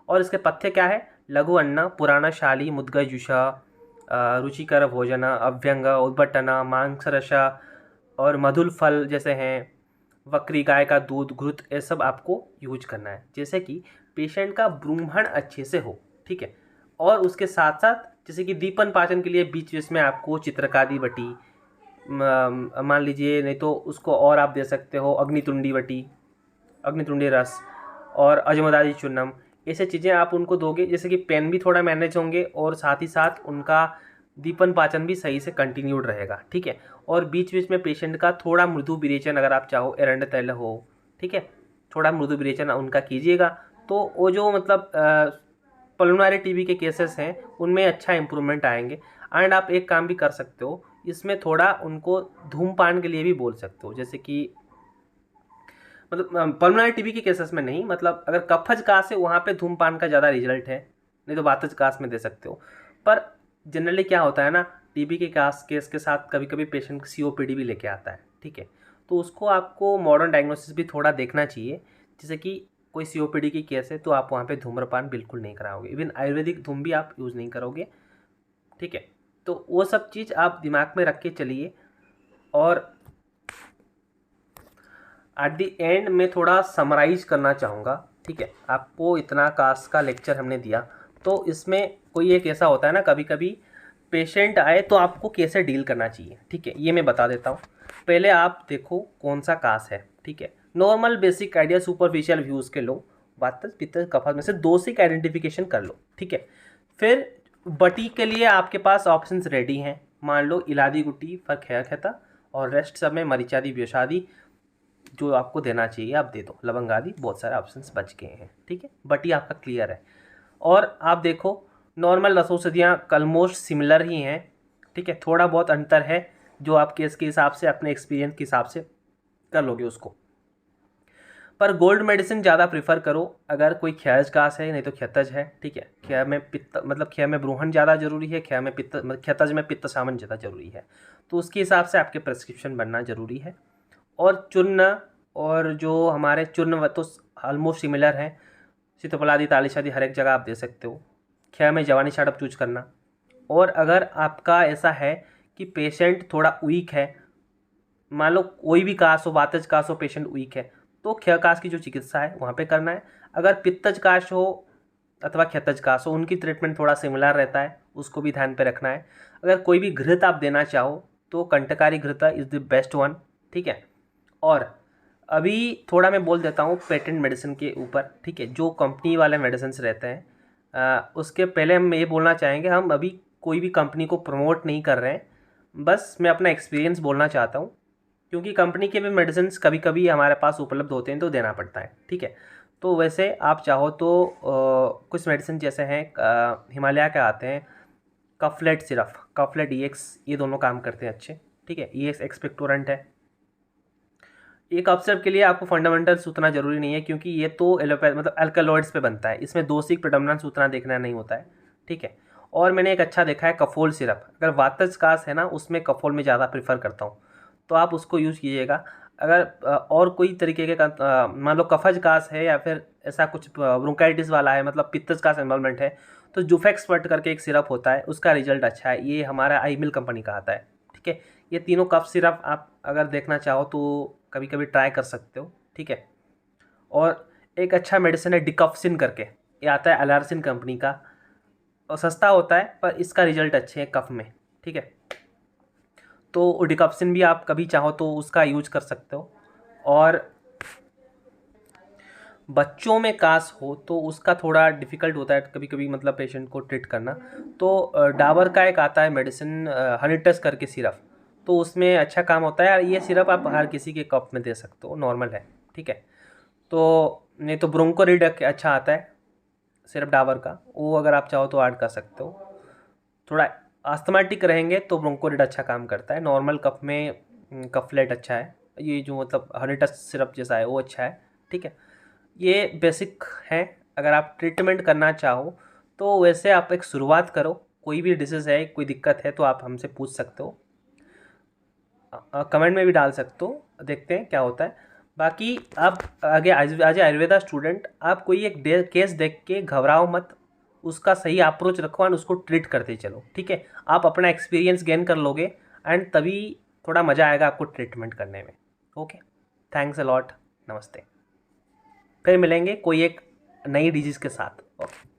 और इसके पथ्य क्या है, लघु अन्न, पुराणशाली, मुद्गजुषा, रुचिकर भोजन, अभ्यंग, उद्बटन, मांसरस और मधुल फल जैसे हैं, बकरी गाय का दूध, घृत, ये सब आपको यूज करना है, जैसे कि पेशेंट का ब्रूमण अच्छे से हो। ठीक है, और उसके साथ साथ जैसे कि दीपन पाचन के लिए बीच बीच में आपको चित्रकादी बटी मान लीजिए, नहीं तो उसको और आप दे सकते हो अग्नितुंडी बटी, अग्नितुंडी रस और अजमदादी चूर्णम, ऐसे चीज़ें आप उनको दोगे, जैसे कि पेन भी थोड़ा मैनेज होंगे और साथ ही साथ उनका दीपन पाचन भी सही से कंटिन्यूड रहेगा। ठीक है, और बीच बीच में पेशेंट का थोड़ा मृदु विरेचन, अगर आप चाहो एरंड तैल हो, ठीक है, थोड़ा मृदु विरेचन उनका कीजिएगा, तो वो जो मतलब पल्मोनरी टीबी के केसेस हैं उनमें अच्छा इंप्रूवमेंट आएंगे। एंड आप एक काम भी कर सकते हो, इसमें थोड़ा उनको धूमपान के लिए भी बोल सकते हो, जैसे कि मतलब पल्मोनरी टीबी के केसेस में नहीं, मतलब अगर कफज कास है वहाँ पे धूमपान का ज़्यादा रिजल्ट है, नहीं तो वातज कास में दे सकते हो। पर जनरली क्या होता है ना, टीबी के केस के साथ कभी कभी पेशेंट सीओपीडी भी लेके आता है। ठीक है, तो उसको आपको मॉडर्न डायग्नोसिस भी थोड़ा देखना चाहिए, जैसे कि कोई सीओपीडी की केस है तो आप वहाँ पे धूम्रपान बिल्कुल नहीं कराओगे, इवन आयुर्वेदिक धूम भी आप यूज़ नहीं करोगे। ठीक है, तो वो सब चीज़ आप दिमाग में रख के चलिए। और एट दी एंड मैं थोड़ा समराइज करना चाहूँगा। ठीक है, आपको इतना कास्ट का लेक्चर हमने दिया, तो इसमें कोई एक ऐसा होता है ना, कभी कभी पेशेंट आए तो आपको कैसे डील करना चाहिए। ठीक है, ये मैं बता देता हूँ। पहले आप देखो कौन सा कास्ट है। ठीक है, normal basic idea superficial views के लो, वातज पित्त कफा में से दो से आइडेंटिफिकेशन कर लो। ठीक है, फिर बटी के लिए आपके पास ऑप्शंस रेडी हैं, मान लो इलादी गुटी फर खया खेता, और रेस्ट सब में मरीचादी व्योशादी जो आपको देना चाहिए आप दे दो, लवंग आदि बहुत सारे ऑप्शंस बच गए हैं। ठीक है, बटी आपका क्लियर है। और आप देखो नॉर्मल रसौषधियाँ ऑलमोस्ट सिमिलर ही हैं। ठीक है, थोड़ा बहुत अंतर है जो आप केस के हिसाब से अपने एक्सपीरियंस के हिसाब से कर लोगे उसको। पर गोल्ड मेडिसिन ज़्यादा प्रीफर करो अगर कोई क्षयज कास है, नहीं तो क्षतज है। ठीक है, क्षय में पित्त मतलब क्षय में ब्रूहण ज़्यादा जरूरी है, क्षय में पित्त क्षतज में पित्त सामन ज़्यादा जरूरी है, तो उसके हिसाब से आपके प्रेस्क्रिप्शन बनना जरूरी है। और चूर्ण, और जो हमारे चूर्ण व तो ऑलमोस्ट सिमिलर हैं, सीतोफलादि तालिशादि हर एक जगह आप दे सकते हो। क्षय में जवानी शाड़प चूज करना। और अगर आपका ऐसा है कि पेशेंट थोड़ा वीक है, मान लो कोई भी कास हो, वातज कास हो, पेशेंट वीक है, तो क्षय कास की जो चिकित्सा है वहाँ पे करना है। अगर पित्तज काश हो अथवा क्षतज कास हो, उनकी ट्रीटमेंट थोड़ा सिमिलर रहता है, उसको भी ध्यान पे रखना है। अगर कोई भी घृत आप देना चाहो तो कंटकारी घृत इज़ द बेस्ट वन। ठीक है, और अभी थोड़ा मैं बोल देता हूँ पेटेंट मेडिसिन के ऊपर। ठीक है, जो कंपनी वाले मेडिसिन रहते हैं उसके पहले हम ये बोलना चाहेंगे, हम अभी कोई भी कंपनी को प्रमोट नहीं कर रहे हैं, बस मैं अपना एक्सपीरियंस बोलना चाहता हूँ, क्योंकि कंपनी के भी मेडिसिन कभी कभी हमारे पास उपलब्ध होते हैं तो देना पड़ता है। ठीक है, तो वैसे आप चाहो तो कुछ मेडिसिन जैसे हैं हिमालय के आते हैं, कफलेट सिरप, कफलेट EX, ये दोनों काम करते हैं अच्छे। ठीक है, EX एक्सपेक्टोरेंट है। एक ऑब्जर्व के लिए आपको फंडामेंटल्स उतना जरूरी नहीं है, क्योंकि ये तो एलोपैथ मतलब अल्कलॉइड्स पे बनता है, इसमें दोषिक प्रेडोमिनेंस उतना देखना नहीं होता है। ठीक है, और मैंने एक अच्छा देखा है कफोल सिरप, अगर वातज कास है ना उसमें कफोल में ज़्यादा प्रीफर करता हूँ, तो आप उसको यूज़ कीजिएगा। अगर और कोई तरीके के मान लो कफज कास है या फिर ऐसा कुछ ब्रोंकाइटिस वाला है, मतलब पित्तज का इन्वॉल्वमेंट है, तो जुफेक्स वर्ट करके एक सिरप होता है, उसका रिजल्ट अच्छा है। ये हमारा आई मिल कंपनी का आता है, ठीक है। ये तीनों कफ सिरप आप अगर देखना चाहो तो कभी कभी ट्राई कर सकते हो, ठीक है। और एक अच्छा मेडिसिन है डिकॉक्सिन करके, ये आता है एलारसिन कंपनी का, और सस्ता होता है पर इसका रिजल्ट अच्छे हैं कफ में, ठीक है। तो डिकॉक्सिन भी आप कभी चाहो तो उसका यूज कर सकते हो। और बच्चों में कास हो तो उसका थोड़ा डिफ़िकल्ट होता है कभी कभी, मतलब पेशेंट को ट्रीट करना। तो डाबर का एक आता है मेडिसिन हनीटस करके सिरप, तो उसमें अच्छा काम होता है। और ये सिरप आप हर किसी के कप में दे सकते हो, नॉर्मल है, ठीक है। तो नहीं तो ब्रोंकोरिड अच्छा आता है सिरप डाबर का, वो अगर आप चाहो तो ऐड कर सकते हो। थोड़ा आस्थमाटिक रहेंगे तो ब्रोंकोरिड अच्छा काम करता है। नॉर्मल कफ में कफलेट अच्छा है, ये जो मतलब हनीटस सिरप जैसा है वो अच्छा है, ठीक है। ये बेसिक है। अगर आप ट्रीटमेंट करना चाहो तो वैसे आप एक शुरुआत करो, कोई भी डिसीज़ है, कोई दिक्कत है तो आप हमसे पूछ सकते हो, कमेंट में भी डाल सकते हो, देखते हैं क्या होता है। बाकी आप आगे आज आयुर्वेदा स्टूडेंट, आप कोई एक केस देख के घबराओ मत, उसका सही अप्रोच रखो और उसको ट्रीट करते चलो, ठीक है। आप अपना एक्सपीरियंस गेन कर लोगे एंड तभी थोड़ा मज़ा आएगा आपको ट्रीटमेंट करने में। ओके, थैंक्स अ लॉट, नमस्ते। फिर मिलेंगे कोई एक नई डिजीज़ के साथ। ओके।